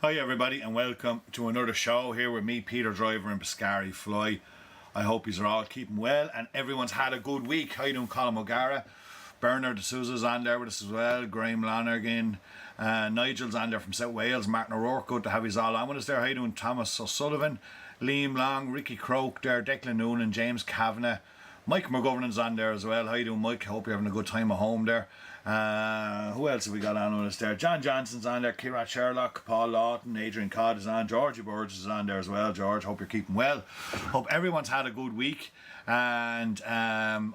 Hi everybody and welcome to another show here with me, Peter Driver and Piscarifly. I hope you're all keeping well and everyone's had a good week. How you doing, Colin O'Gara? Bernard D'Souza's on there with us as well. Graham Lonergan, Nigel's on there from South Wales. Martin O'Rourke, good to have you all on with us there. How you doing, Thomas O'Sullivan? Liam Long, Ricky Croak there, Declan Noonan, James Kavanagh. Mike McGovern's on there as well. How you doing, Mike? Hope you're having a good time at home there. Who else have we got on with us there? John Johnson's on there, Kierat Sherlock, Paul Lawton, Adrian Codd is on, Georgie Burge is on there as well. George, hope you're keeping well. Hope everyone's had a good week and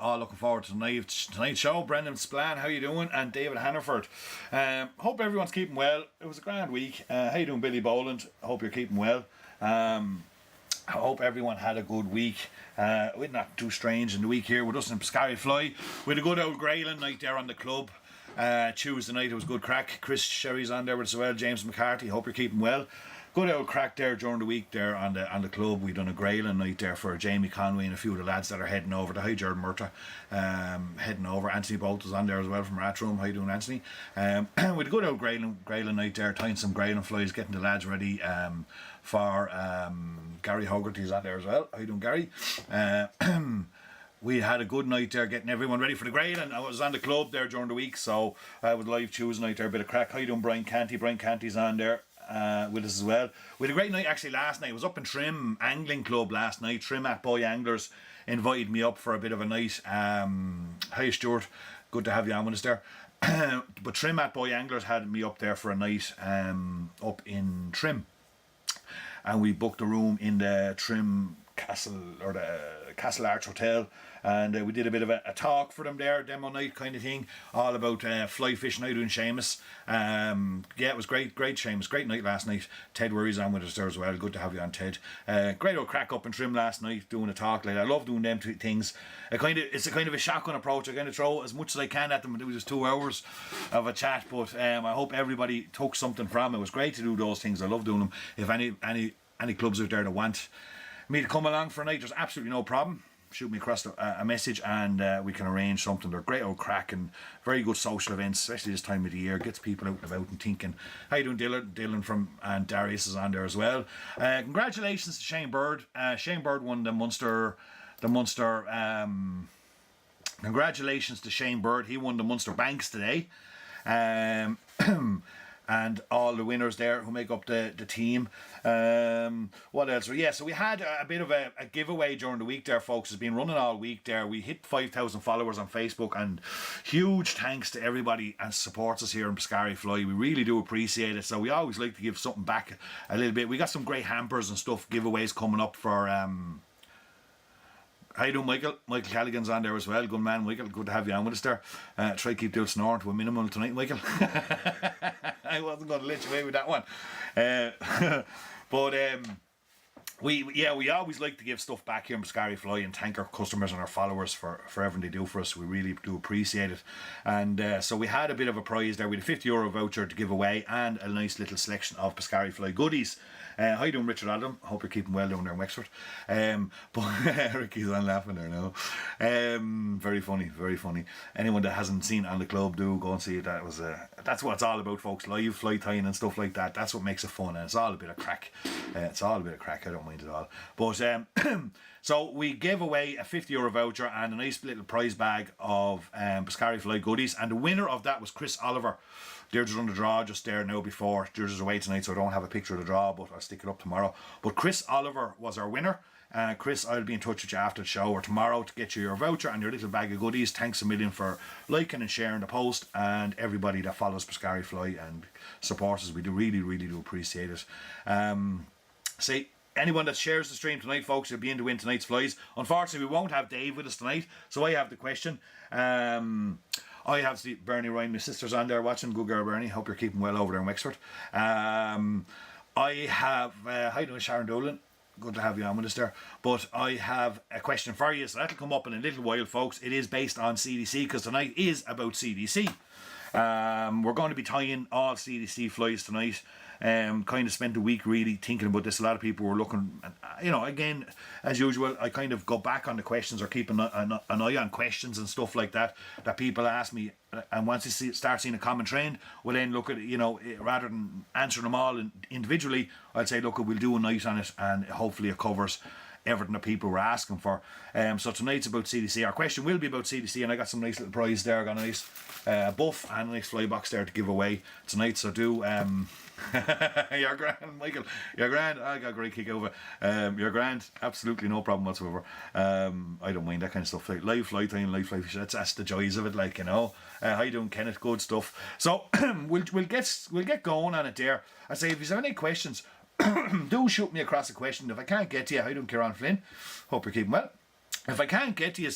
all looking forward to tonight's show. Brendan Splan, how you doing? And David Hannaford. Hope everyone's keeping well. It was a grand week. How you doing, Billy Boland? Hope you're keeping well. I hope everyone had a good week. We're not too strange in the week here with us in Piscarifly. We had a good old Grayling night there on the club. Tuesday night it was good crack. Chris Sherry's on there with us as well. James McCarthy, hope you're keeping well. Good old crack there during the week there on the club. We've done a Grayling night there for Jamie Conway and a few of the lads that are heading over. The High Jared Murta heading over. Anthony Bolt was on there as well from Rathroom. How you doing, Anthony? We had a good old Grayling night there, tying some Grayling flies, getting the lads ready for Gary Hogarty's on there as well. How you doing, Gary? We had a good night there getting everyone ready for the Grayling. I was on the club there during the week, so with live Tuesday night there, a bit of crack. How you doing, Brian Canty? Brian Canty's on there with us as well. We had a great night actually last night. I was up in Trim Angling Club last night. Trim at Boy Anglers invited me up for a bit of a night. Hi Stuart, good to have you on with us there. but Trim at Boy Anglers had me up there for a night up in Trim, and we booked a room in the Trim Castle, or the Castle Arch Hotel, and we did a bit of a talk for them there, demo night kind of thing, all about fly fishing. I doing Seamus. Yeah, it was great Seamus, great night last night. Ted Worry's on with us there as well. Good to have you on, Ted. Great old crack up in Trim last night doing a talk like that. I love doing them two things. It's a kind of a shotgun approach. I kind of throw as much as I can at them. It was just 2 hours of a chat, but I hope everybody took something from it. It was great to do those things. I love doing them. If any clubs out there that want me to come along for a night, there's absolutely no problem. Shoot me across a message and we can arrange something. They're great old crack and very good social events, especially this time of the year. Gets people out and about and thinking. How you doing, Dylan? Dylan from, and Darius is on there as well. Congratulations to Shane Bird. Shane Bird won the Munster. Congratulations to Shane Bird. He won the Munster Banks today. And all the winners there who make up the team. What else? Yeah, so we had a bit of a giveaway during the week there, folks. It's been running all week there. We hit 5,000 followers on Facebook, and huge thanks to everybody and supports us here in piscarifly. We really do appreciate it. So we always like to give something back a little bit. We got some great hampers and stuff, giveaways coming up for how you doing, Michael? Michael Callaghan's on there as well. Good man, Michael. Good to have you on with us there. Try to keep the old snoring to a minimum tonight, Michael. I wasn't going to let you away with that one. But we always like to give stuff back here in piscarifly and thank our customers and our followers for everything they do for us. We really do appreciate it. And so we had a bit of a prize there. We had a €50 voucher to give away and a nice little selection of piscarifly goodies. How you doing, Richard Adam? I hope you're keeping well down there in Wexford. But Ricky's on laughing there now. Very funny, very funny. Anyone that hasn't seen it on the club, do go and see it. That's what it's all about, folks. Live fly tying and stuff like that. That's what makes it fun, and it's all a bit of crack. It's all a bit of crack. I don't mind at all. But so we gave away a €50 voucher and a nice little prize bag of piscarifly goodies, and the winner of that was Chris Oliver. Deirdre's on the draw just there now before. Deirdre's away tonight, so I don't have a picture of the draw, but I'll stick it up tomorrow. But Chris Oliver was our winner. Chris, I'll be in touch with you after the show or tomorrow to get you your voucher and your little bag of goodies. Thanks a million for liking and sharing the post, and everybody that follows piscarifly and supports us. We do really do appreciate it. See, anyone that shares the stream tonight, folks, will be in to win tonight's flies. Unfortunately, we won't have Dave with us tonight, so I have the question. I have Bernie Ryan, my sister's on there watching. Good girl, Bernie. Hope you're keeping well over there in Wexford. I have, how you doing, Sharon Dolan? Good to have you on with us there. But I have a question for you, so that'll come up in a little while, folks. It is based on CDC, because tonight is about CDC. We're going to be tying all CDC flies tonight. Kind of spent the week really thinking about this. A lot of people were looking, again, as usual, I kind of go back on the questions or keep an eye on questions and stuff like that people ask me, and once you start seeing a common trend, we'll then look at it, rather than answering them all individually, I'd say, look, we'll do a night on it, and hopefully it covers everything that people were asking for. So tonight's about CDC. Our question will be about CDC, and I got some nice little prize there. I got a nice buff and a nice fly box there to give away tonight, so do you're grand, Michael. You're grand. I got a great kick over. You're grand. Absolutely no problem whatsoever. I don't mind that kind of stuff. Like live fly tying, live fly fish. That's the joys of it. How you doing, Kenneth? Good stuff. So we'll get going on it there. I say, if you have any questions, do shoot me across a question. If I can't get to you, how you doing, Kieran Flynn? Hope you're keeping well. If I can't get to you,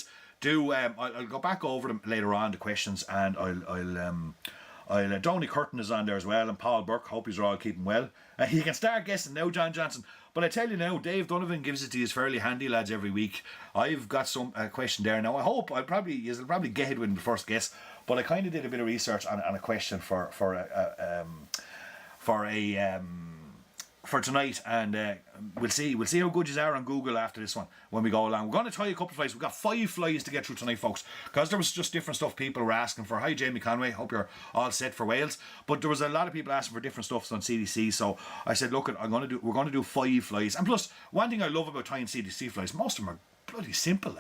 I'll go back over them later on, the questions, and I'll Donny Curtin is on there as well, and Paul Burke. Hope you're all keeping well. You can start guessing now, John Johnson. But I tell you now, Dave Donovan gives it to you fairly handy, lads, every week. I've got some question there now. I hope you'll probably get it with the first guess. But I kind of did a bit of research on a question for tonight, and we'll see how good you are on Google after this one when we go along. We're going to try a couple of flies. We've got 5 flies to get through tonight, folks, because there was just different stuff people were asking for. Hi, Jamie Conway. Hope you're all set for Wales. But there was a lot of people asking for different stuff on CDC, so I said, look, we're going to do 5 flies. And plus, one thing I love about tying CDC flies, most of them are bloody simple.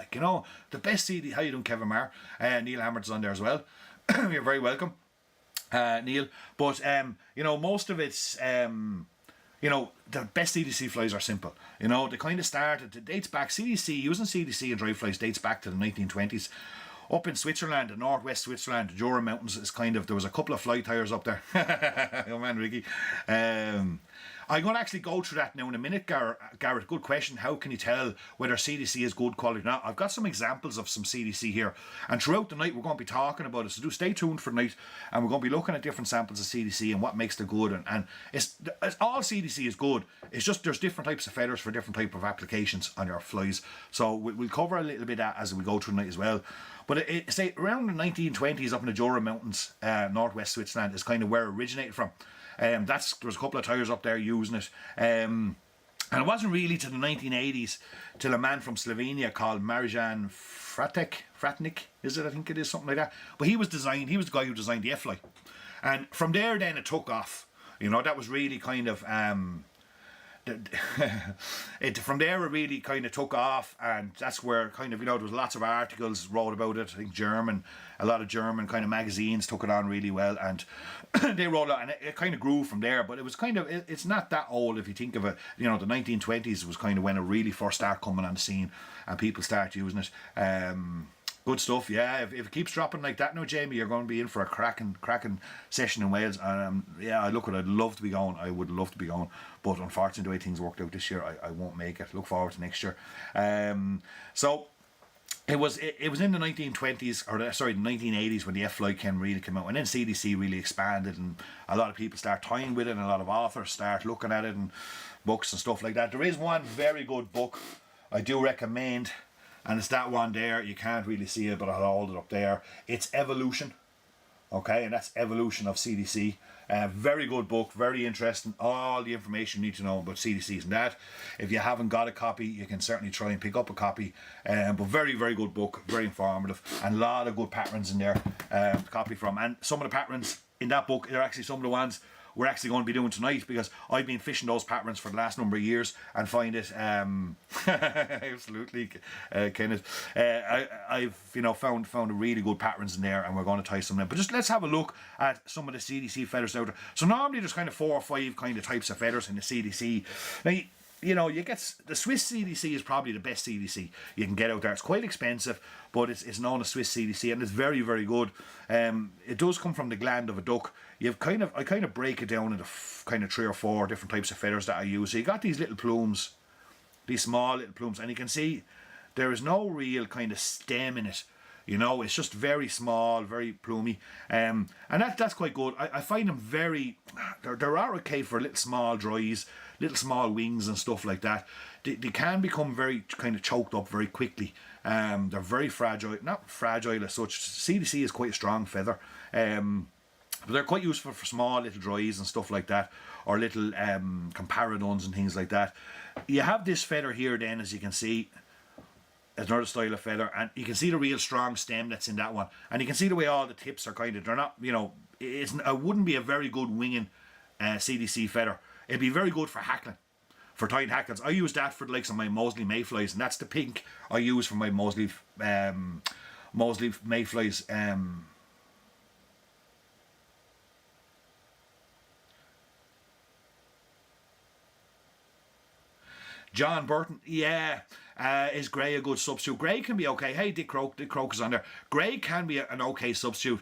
The best CD. How you doing, Kevin Marr? Neil Hammert's on there as well. You're very welcome, Neil. But most of it's the best CDC flies are simple. They kind of started, it dates back, using CDC and dry flies dates back to the 1920s. Up in Switzerland, in northwest Switzerland, the Jura Mountains is kind of, there was a couple of fly tyres up there. Oh man, Ricky. I'm going to actually go through that now in a minute, Garrett. Good question. How can you tell whether CDC is good quality or not? I've got some examples of some CDC here. And throughout the night, we're going to be talking about it. So do stay tuned for the night. And we're going to be looking at different samples of CDC and what makes it good. And it's all CDC is good. It's just there's different types of feathers for different type of applications on your flies. So we'll cover a little bit of that as we go through the night as well. But say around the 1920s up in the Jura Mountains, northwest Switzerland, is kind of where it originated from. There was a couple of tyres up there using it. And it wasn't really till the 1980s till a man from Slovenia called Marijan Fratnik, is it? I think it is, something like that. But he was the guy who designed the F-Fly. And from there then it took off. You know, that was really kind of... from there it really kind of took off, and that's where kind of, you know, there was lots of articles wrote about it. I think a lot of German kind of magazines took it on really well, and they wrote it, and it kind of grew from there. But it was kind of, it's not that old if you think of it. You know, the 1920s was kind of when it really first started coming on the scene and people start using it. Good stuff, yeah. If it keeps dropping like that now, Jamie, you're going to be in for a cracking session in Wales. Yeah, I'd love to be going. I would love to be going, but unfortunately, the way things worked out this year, I won't make it. Look forward to next year. So it was in the 1920s, or sorry, the 1980s when the F-Fly really came out, and then CDC really expanded, and a lot of people start tying with it, and a lot of authors start looking at it, and books and stuff like that. There is one very good book I do recommend. And it's that one there. You can't really see it, but I'll hold it up there. It's Evolution. Okay, and that's Evolution of CDC. Very good book, very interesting. All the information you need to know about CDCs and that. If you haven't got a copy, you can certainly try and pick up a copy. But very, very good book, very informative, and a lot of good patterns in there to copy from. And some of the patterns in that book are actually some of the ones we're actually going to be doing tonight, because I've been fishing those patterns for the last number of years and find it absolutely, Kenneth. I've found a really good patterns in there, and we're going to tie some in. But just let's have a look at some of the CDC feathers out there. So normally there's kind of 4 or 5 kind of types of feathers in the CDC. Now, you know, you get the Swiss CDC is probably the best CDC you can get out there. It's quite expensive, but it's known as Swiss CDC, and it's very, very good. It does come from the gland of a duck. I kind of break it down into kind of 3 or 4 different types of feathers that I use. So you got these little plumes, these small little plumes, and you can see there is no real kind of stem in it. You know, it's just very small, very plumy, and that's quite good. I find them they're okay for little small dries, little small wings and stuff like that. They can become very kind of choked up very quickly. They're very fragile, not fragile as such. CDC is quite a strong feather, but they're quite useful for small little dries and stuff like that, or little comparadons and things like that. You have this feather here then, as you can see. There's another style of feather, and you can see the real strong stem that's in that one, and you can see the way all the tips are kind of, they're not, you know, it wouldn't be a very good winging CDC feather. It'd be very good for hackling, for tying hackles. I use that for the likes of my Moseley mayflies, and that's the pink I use for my Moseley mayflies. John Burton, yeah. Is grey a good substitute? Grey can be okay. Hey, Dick Croak is on there. Grey can be an okay substitute.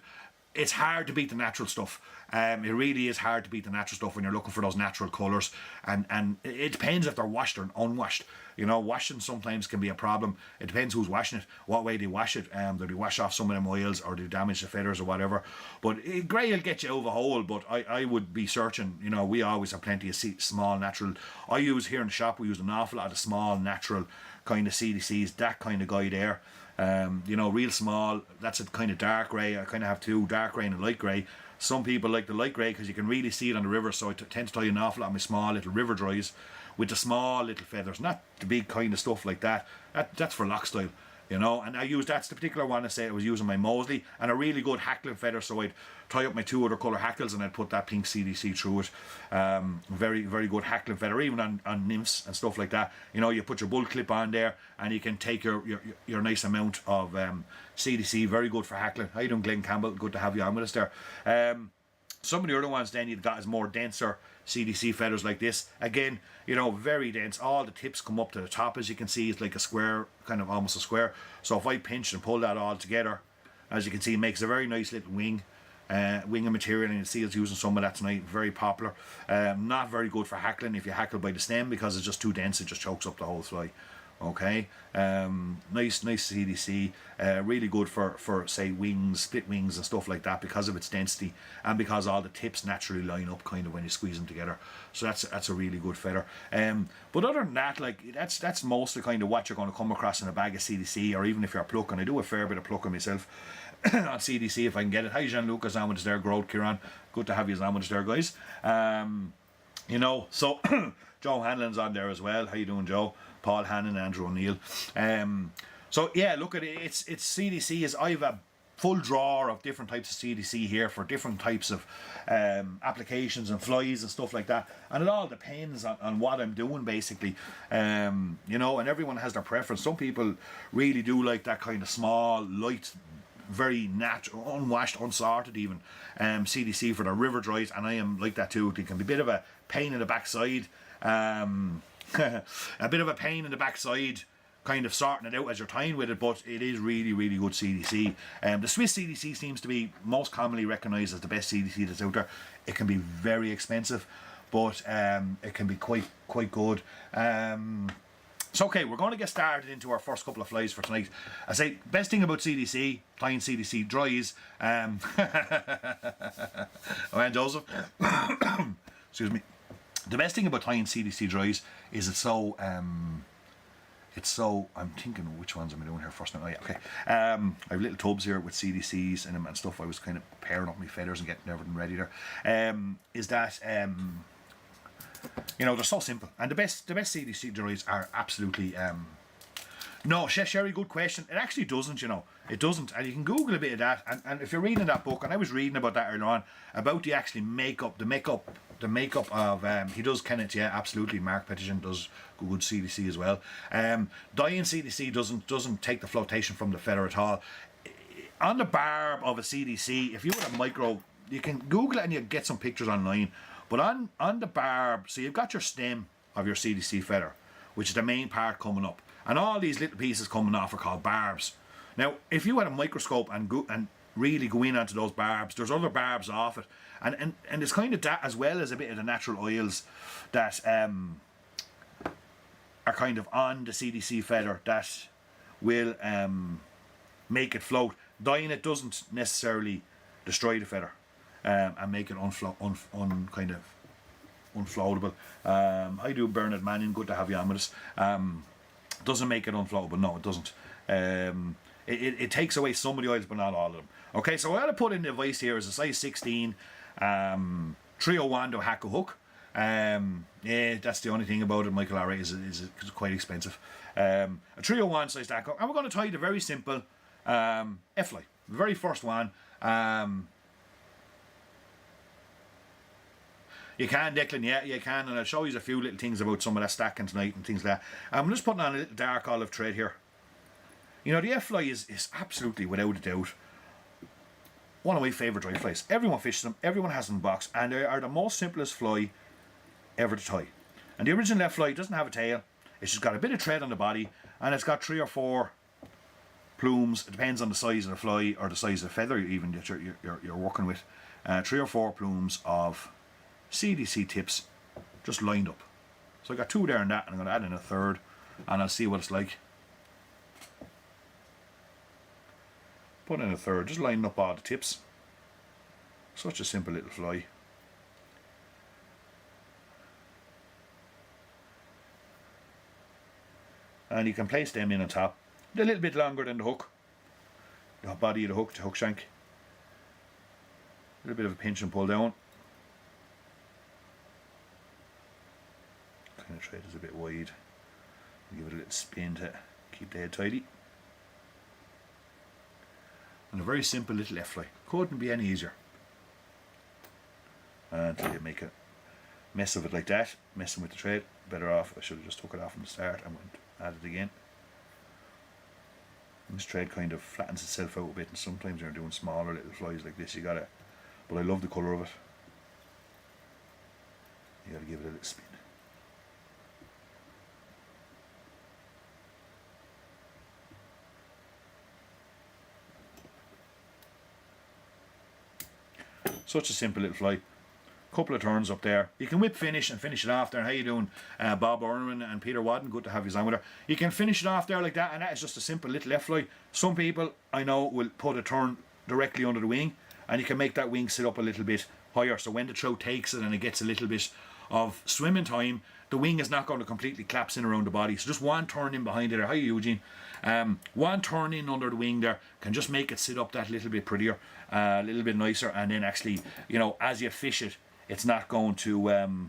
It's hard to beat the natural stuff. It really is hard to beat the natural stuff when you're looking for those natural colours. And it depends if they're washed or unwashed. You know, washing sometimes can be a problem. It depends who's washing it, what way they wash it. Do they wash off some of them oils, or do they damage the feathers or whatever? But grey will get you over a hole, but I would be searching. You know, we always have plenty of small natural. I use here in the shop, we use an awful lot of small natural kind of CDCs, that kind of guy there. You know, real small. That's a kind of dark grey. I kind of have 2, dark grey and a light grey. Some people like the light grey because you can really see it on the river, so I tend to tie an awful lot of my small little river dries with the small little feathers, not the big kind of stuff like that. That's for lock style, you know. And that's the particular one I was using my Moseley, and a really good hackling feather, so I'd tie up my 2 other colour hackles and I'd put that pink CDC through it. Very, very good hackling feather, even on nymphs and stuff like that. You know, you put your bull clip on there and you can take your nice amount of CDC, very good for hackling. How you doing, Glenn Campbell? Good to have you on with us there. Some of the other ones then you've got is more denser CDC feathers like this. Again, you know, very dense. All the tips come up to the top, as you can see. It's like a square, kind of almost a square. So if I pinch and pull that all together, As you can see, it makes a very nice little wing. Wing of material, and you see it's using some of that tonight. Very popular. Not very good for hackling if you hackle by the stem, because it's just too dense. It just chokes up the whole fly. Okay, nice CDC, really good for say wings, split wings and stuff like that, because of its density and because all the tips naturally line up kind of when you squeeze them together. So that's a really good feather. But other than that, like that's mostly kind of what you're going to come across in a bag of CDC, or even if you're plucking. I do a fair bit of plucking myself on CDC if I can get it. Hi Jean Lucas, on with us there, Growth Kieran, good to have you on with us there, guys. You know, so Joe Hanlon's on there as well. How you doing, Joe? Paul Hannon, Andrew O'Neill. So yeah, look at it. It's CDC. Is I have a full drawer of different types of CDC here for different types of applications and flies and stuff like that. And it all depends on what I'm doing, basically. You know, and everyone has their preference. Some people really do like that kind of small, light, very natural, unwashed, unsorted even CDC for their river dries, and I am like that too. It can be a bit of a pain in the backside. A bit of a pain in the backside, kind of sorting it out as you're tying with it, but it is really, really good CDC. The Swiss CDC seems to be most commonly recognised as the best CDC that's out there. It can be very expensive, but it can be quite good. So okay, we're going to get started into our first couple of flies for tonight. I say, best thing about CDC, tying CDC dries, and Joseph, excuse me. The best thing about tying CDC dries is it's so, I'm thinking which ones am I doing here first now. Oh yeah, okay. I have little tubs here with CDCs in them and stuff. I was kind of pairing up my feathers and getting everything ready there. Is that, you know, they're so simple. And the best CDC dries are absolutely, no, Sherry, good question. It actually doesn't, you know. It doesn't. And you can Google a bit of that. And if you're reading that book, and I was reading about that earlier on, about the actually makeup of, he does Kenneth, yeah, absolutely. Mark Pettigen does good CDC as well. Dyeing CDC doesn't take the flotation from the feather at all. On the barb of a CDC, if you want a micro, you can Google it and you get some pictures online. But on the barb, so you've got your stem of your CDC feather, which is the main part coming up. And all these little pieces coming off are called barbs. Now, if you had a microscope and really go in onto those barbs, there's other barbs off it. And it's kind of that, as well as a bit of the natural oils that are kind of on the CDC feather that will make it float. Dyeing it doesn't necessarily destroy the feather and make it unfloatable. I do Bernard Manning, good to have you on with us. Doesn't make it unfloatable, no, it doesn't. It takes away some of the oils, but not all of them. Okay, so what I put in the device here is a size 16 301 to hack a hook. Yeah, that's the only thing about it, Michael. Alright, is it's quite expensive. A 301 size stack hook, and we're going to tie the very simple F-fly, the very first one. You can, Declan, yeah, you can, and I'll show you a few little things about some of that stacking tonight and things like that. I'm just putting on a little dark olive thread here. You know, the F-fly is absolutely, without a doubt, one of my favourite dry flies. Everyone fishes them, everyone has them in the box, and they are the most simplest fly ever to tie. And the original F-fly doesn't have a tail, it's just got a bit of thread on the body, and it's got 3 or 4 plumes. It depends on the size of the fly, or the size of the feather even that you're working with. 3 or 4 plumes of CDC tips just lined up. So I got 2 there and that, and I'm going to add in a 3rd, and I'll see what it's like. Put in a 3rd, just lining up all the tips. Such a simple little fly. And you can place them in on top. They're a little bit longer than the hook, the body of the hook shank. A little bit of a pinch and pull down. Kind of thread is a bit wide. Give it a little spin to keep the head tidy. And a very simple little F-fly. Couldn't be any easier. Until you make a mess of it like that, messing with the thread, better off. I should have just took it off from the start and went add it again. And this thread kind of flattens itself out a bit, and sometimes you're doing smaller little flies like this, you gotta, but I love the colour of it. You gotta give it a little spin. Such a simple little fly. Couple of turns up there. You can whip finish and finish it off there. How you doing, Bob Irwin and Peter Wadden? Good to have you on with her. You can finish it off there like that, and that is just a simple little F-fly. Some people I know will put a turn directly under the wing, and you can make that wing sit up a little bit higher, so when the trout takes it and it gets a little bit of swimming time, the wing is not going to completely collapse in around the body. So just one turn in behind it. How you, Eugene? One turn in under the wing there can just make it sit up that little bit prettier, a little bit nicer, and then actually, you know, as you fish it, it's not going to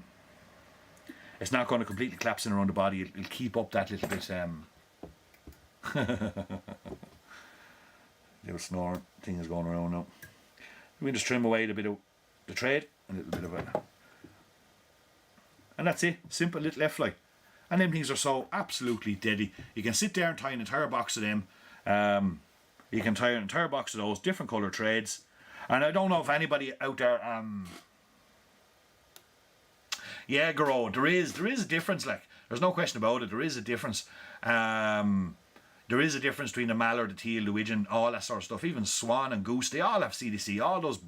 completely collapse in around the body. It'll keep up that little bit. Little snore thing is going around now. We just trim away a bit of the trade, a little bit of it, and that's it. Simple little F-fly, and them things are so absolutely deadly. You can sit there and tie an entire box of them. You can tie an entire box of those different colour trades, and I don't know if anybody out there. Yeah, Garo, there is a difference. Like, there's no question about it. There is a difference. There is a difference between the mallard, the teal, the widgeon, all that sort of stuff. Even swan and goose, they all have CDC. All those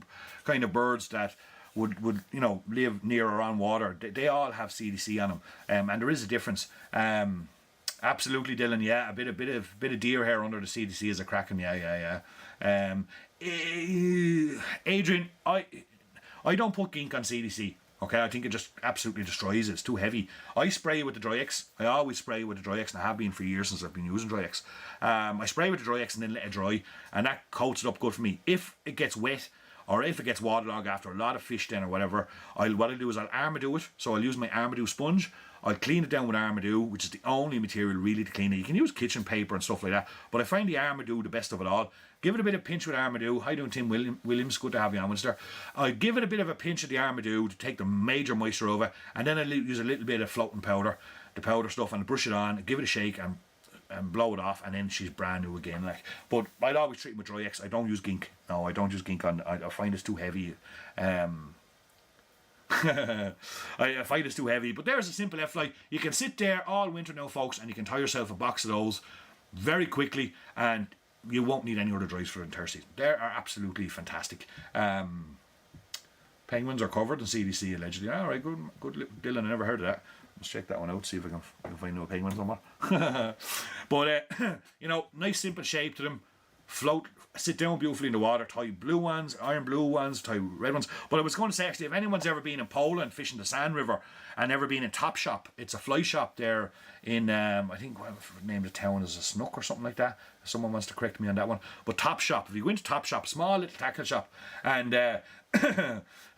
kind of birds that would you know, live near or on water, they all have CDC on them. And there is a difference. Absolutely, Dylan. Yeah, a bit of deer hair under the CDC is a cracking. Yeah. Adrian, I don't put gink on CDC. Okay, I think it just absolutely destroys it. It's too heavy. I spray with the Dry X. I always spray with the Dry X, and I have been for years since I've been using Dry X. I spray with the Dry X and then let it dry, and that coats it up good for me. If it gets wet, or if it gets waterlogged after a lot of fish then or whatever, what I'll do is I'll Armadoo it. So I'll use my Armadoo sponge. I'll clean it down with Armadoo, which is the only material really to clean it. You can use kitchen paper and stuff like that, but I find the Armadoo the best of it all. Give it a bit of pinch with Armadoo. How you doing, Tim Williams? Good to have you on, Winster. I give it a bit of a pinch of the Armadoo to take the major moisture over, and then I'll use a little bit of floating powder, the powder stuff, and brush it on, give it a shake, and blow it off, and then she's brand new again. Like, but I'd always treat it with Dry X. I don't use gink. No, I don't use gink on. I find it's too heavy. I find it's too heavy. But there's a simple F-fly. You can sit there all winter now, folks, and you can tie yourself a box of those very quickly, and you won't need any other dries for the entire season. They are absolutely fantastic. Penguins are covered in CDC allegedly. All right, good, Dylan. I never heard of that. Let's check that one out. See if I can find no penguins no more. But you know, nice simple shape to them. Float, sit down beautifully in the water. Tie blue ones, iron blue ones, tie red ones. But I was going to say, actually, if anyone's ever been in Poland fishing the Sand River and ever been in Top Shop, it's a fly shop there in I think the name of the town is a Snook or something like that. Someone wants to correct me on that one. But Top Shop, if you go into Top Shop, small little tackle shop, and a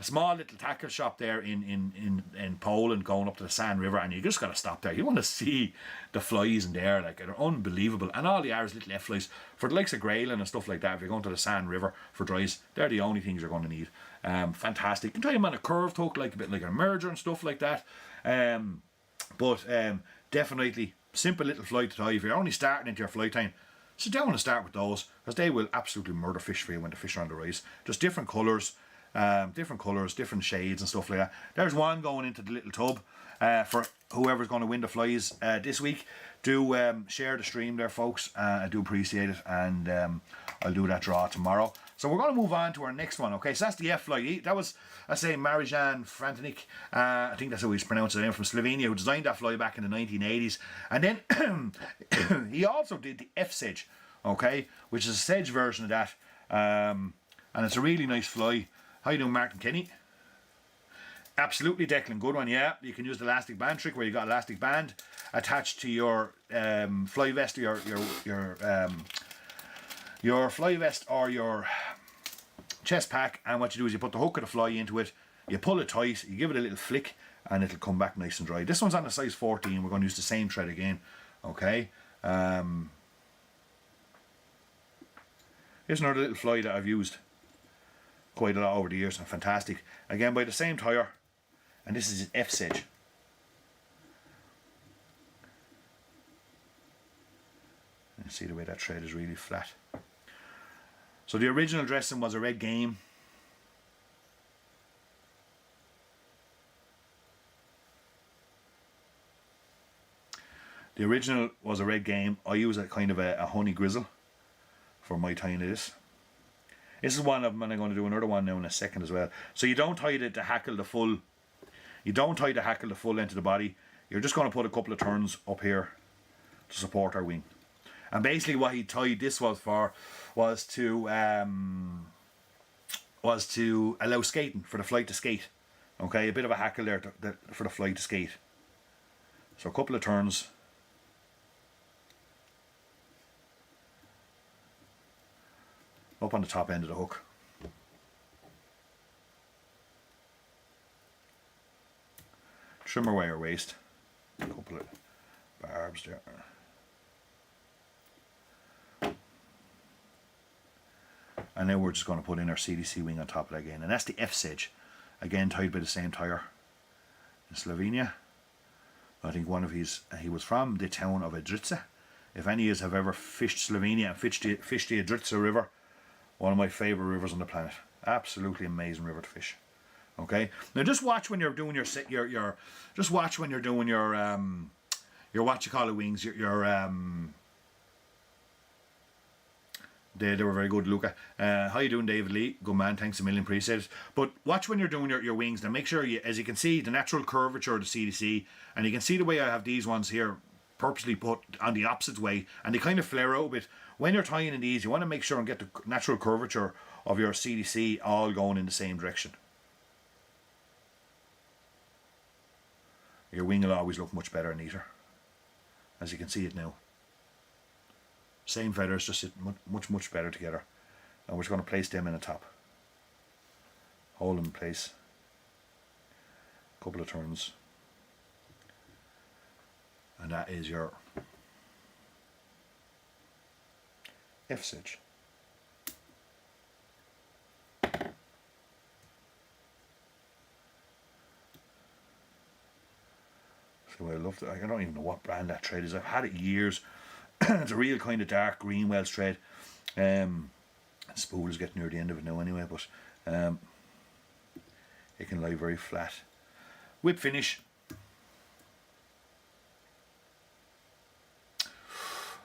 small little tackle shop there in Poland going up to the Sand River, and you just got to stop there. You want to see the flies in there, like, they're unbelievable. And all the hours little F-flies for the likes of grayling and stuff like that. If you're going to the Sand River for dries, they're the only things you're going to need. Fantastic. You can tie them on a curved hook, like a bit like a merger and stuff like that. But definitely simple little fly to tie. If you're only starting into your fly time, sit down and start with those, because they will absolutely murder fish for you when the fish are on the rise. Just different colours, different shades and stuff like that. There's one going into the little tub. For whoever's going to win the flies this week, do share the stream there, folks. I do appreciate it, and I'll do that draw tomorrow. So we're going to move on to our next one. Okay, so that's the F-fly. That was, I say, Marijan Frantenik. I think that's how he's pronounced it, from Slovenia, who designed that fly back in the 1980s. And then he also did the F-sedge, okay, which is a sedge version of that. And it's a really nice fly. How you doing, Martin Kenny? Absolutely, Declan, good one. Yeah, you can use the elastic band trick, where you got elastic band attached to your fly vest, or your fly vest or your chest pack, and what you do is you put the hook of the fly into it, you pull it tight, you give it a little flick, and it'll come back nice and dry. This one's on a size 14. We're going to use the same thread again. Okay. Here's another little fly that I've used quite a lot over the years, and fantastic. Again, by the same tire, and this is F-sedge. You see the way that thread is really flat. So the original dressing was a red game. The original was a red game. I use a kind of a honey grizzle for my tying of this. This is one of them, and I'm going to do another one now in a second as well. So you don't tie the hackle the full. You don't tie the hackle the full length of the body. You're just going to put a couple of turns up here to support our wing. And basically, what he tied this for was to allow skating, for the flight to skate. Okay, a bit of a hackle there for the flight to skate. So a couple of turns. Up on the top end of the hook. Trim away our waist. A couple of barbs there. And now we're just going to put in our CDC wing on top of that again. And that's the F sedge. Again, tied by the same tire in Slovenia. I think he was from the town of Idrica. If any of you have ever fished Slovenia and fished the Idrica River, one of my favourite rivers on the planet. Absolutely amazing river to fish. Okay. Now just watch when you're doing your just watch when you're doing your what you call it wings. They were very good, Luca. How you doing, David Lee? Good man, thanks a million, appreciate it. But watch when you're doing your wings. Now make sure as you can see, the natural curvature of the CDC, and you can see the way I have these ones here purposely put on the opposite way, and they kind of flare out a bit. When you're tying in these, you want to make sure and get the natural curvature of your CDC all going in the same direction. Your wing will always look much better and neater, as you can see it now. Same feathers, just sit much better together. And we're just going to place them in the top. Hold them in place. Couple of turns. And that is your F sedge. So I love it. I don't even know what brand that thread is. I've had it years. It's a real kind of dark green Welsh thread. Spool is getting near the end of it now anyway, but it can lie very flat. Whip finish.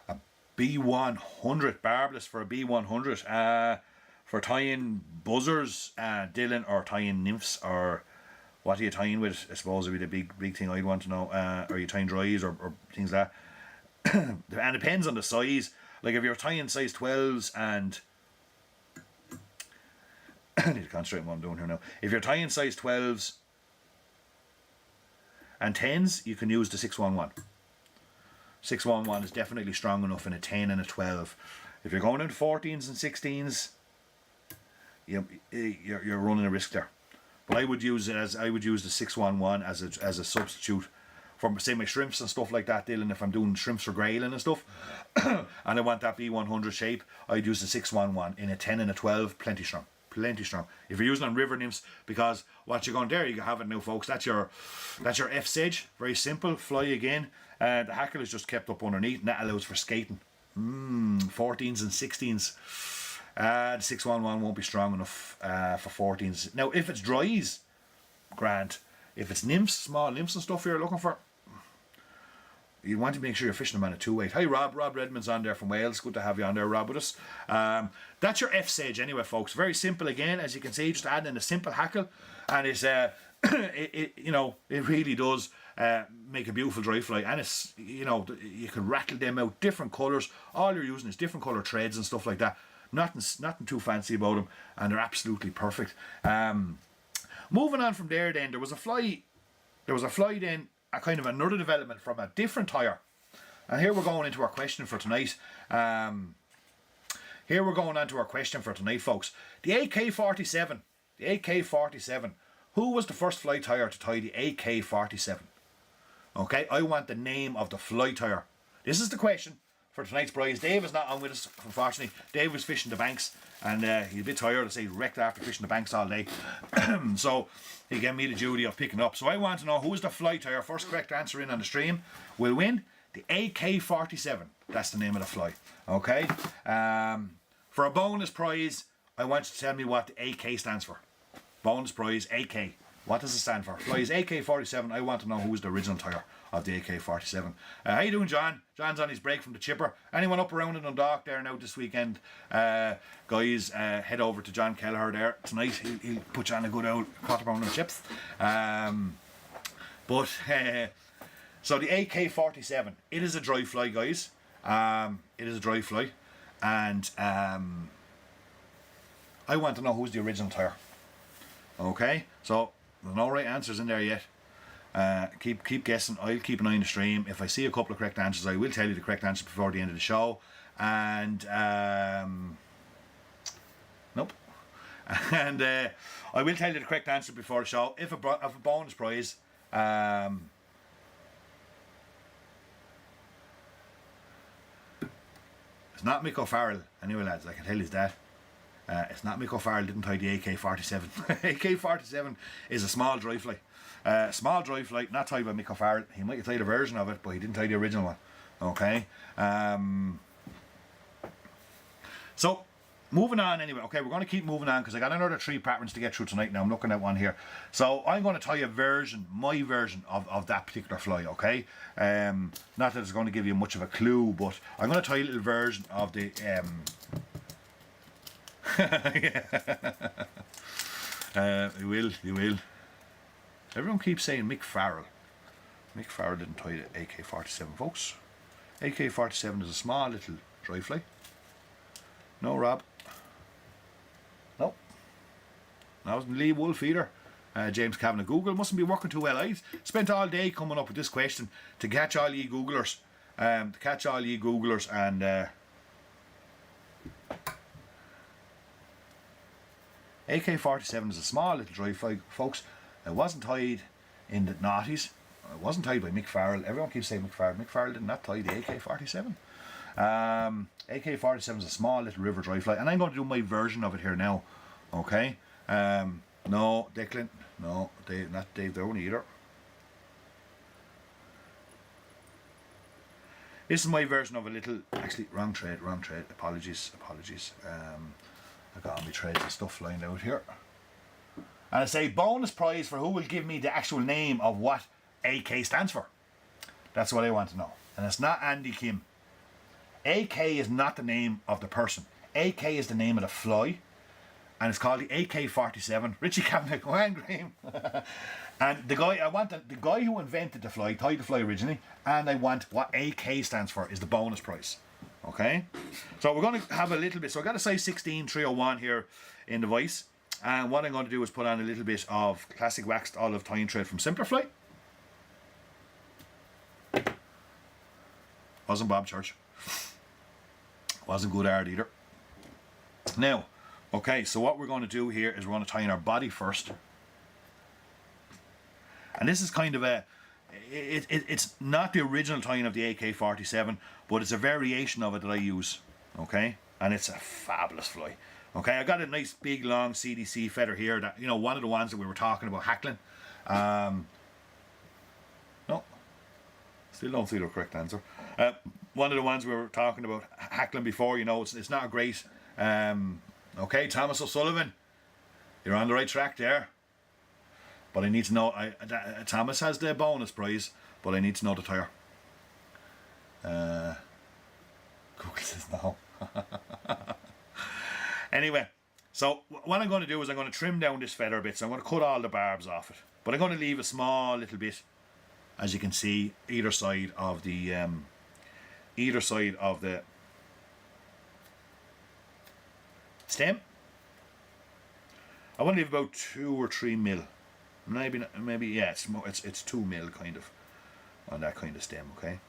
A B100, barbless for a B100. For tying buzzers, Dylan, or tying nymphs, or what are you tying with? I suppose would be the big thing I'd want to know. Are you tying dries or things like that? And it depends on the size. Like if you're tying size 12s and I need to concentrate on what I'm doing here now. If you're tying size 12s and 10s, you can use the 611. 611 is definitely strong enough in a 10 and a 12. If you're going into 14s and 16s, you're running a risk there. But I would use the 611 as a substitute for, say, my shrimps and stuff like that, Dylan. If I'm doing shrimps for grayling and stuff, and I want that B100 shape, I'd use the 611 in a 10 and a 12, plenty strong. Plenty strong. If you're using on river nymphs, because what you're going there, you have it now, folks. That's your F sedge. Very simple. Fly again. The hackle is just kept up underneath, and that allows for skating. 14s and 16s. The 611 won't be strong enough for 14s. Now, if it's dries, grand. If it's nymphs, small nymphs and stuff you're looking for, you want to make sure you're fishing them on a 2-weight. Hi Rob Redmond's on there from Wales. Good to have you on there, Rob, with us. That's your F sedge anyway, folks. Very simple again, as you can see, just adding in a simple hackle, and it's it really does make a beautiful dry fly, and it's, you can rattle them out, different colours. All you're using is different colour threads and stuff like that. Nothing too fancy about them, and they're absolutely perfect. Moving on from there, then there was a fly then, a kind of another development from a different tyre. And here we're going into our question for tonight. Folks. The AK-47. The AK-47. Who was the first fly tyre to tie the AK-47? Okay, I want the name of the fly tyre. This is the question for tonight's prize. Dave is not on with us, unfortunately. Dave was fishing the banks, and he's a bit tired. I say wrecked after fishing the banks all day. So he gave me the duty of picking up. So I want to know who's the fly tyre. First correct answer in on the stream will win the AK-47. That's the name of the fly. Okay. For a bonus prize, I want you to tell me what the AK stands for. Bonus prize, AK. What does it stand for? Fly's AK-47. I want to know who's the original tyre of the AK-47. How you doing, John? John's on his break from the chipper. Anyone up around in Dundalk there now this weekend? Guys, head over to John Kelleher there tonight. He'll put you on a good old quarter pound of chips. So the AK-47, it is a dry fly, guys. It is a dry fly. And I want to know who's the original tyre. Okay, so there's no right answers in there yet. Keep guessing. I'll keep an eye on the stream. If I see a couple of correct answers, I will tell you the correct answer before the end of the show. And nope. And I will tell you the correct answer before the show. If a bonus prize, it's not Mick O'Farrell. Anyway, lads, I can tell you that. It's not Mick O'Farrell didn't tie the AK-47. AK-47 is a small dry fly. Small dry fly, not tied by Mick O'Farrell. He might have tied a version of it, but he didn't tie the original one. Okay. So, moving on anyway. Okay, we're going to keep moving on because I got another 3 patterns to get through tonight now. I'm looking at one here. So, I'm going to tie a version, my version of that particular fly, okay? Not that it's going to give you much of a clue, but I'm going to tie a little version of the... you will. Everyone keeps saying Mick Farrell. Mick Farrell didn't tie the AK-47, folks. AK-47 is a small little dry fly. No, Rob. No. That was Lee Wolf either. James Kavanagh. Google mustn't be working too well. I spent all day coming up with this question to catch all ye Googlers. And AK-47 is a small little dry fly, folks. It wasn't tied in the noughties. It wasn't tied by Mick Farrell. Everyone keeps saying Mick Farrell. Mick Farrell did not tie the AK-47. AK-47 is a small little river dry fly, and I'm going to do my version of it here now. Okay. No, Declan. No, not Dave Downey either. This is my version of a little. Actually, wrong trade. Apologies. I got all my trades and stuff lined out here. And I say bonus prize for who will give me the actual name of what AK stands for. That's what I want to know. And it's not Andy Kim. AK is not the name of the person. AK is the name of the fly. And it's called the AK-47. Richie Kavanagh, go on, Graham. And the guy who invented the fly, tied the fly originally, and I want what AK stands for is the bonus prize. Okay? So we're going to have a little bit. So I got a size 16 301 here in the vise. And what I'm going to do is put on a little bit of classic waxed olive tying thread from Simplify. Wasn't Bob Church. Wasn't good art either. Now, okay, so what we're going to do here is we're going to tie in our body first. And this is kind of a... It's not the original tying of the AK-47, but it's a variation of it that I use. Okay? And it's a fabulous fly. Okay, I got a nice big long CDC feather here that, you know, one of the ones that we were talking about hackling. No, still don't see the correct answer. One of the ones we were talking about hackling before, you know, it's not a great. Okay, Thomas O'Sullivan, you're on the right track there. But I need to know, Thomas has the bonus prize, but I need to know the tyre. Google says no. Anyway, so what I'm going to do is I'm going to trim down this feather a bit. So I'm going to cut all the barbs off it. But I'm going to leave a small little bit, as you can see, either side of the stem. I want to leave about 2 or 3 mil. Maybe yeah, it's 2 mil kind of on that kind of stem, okay?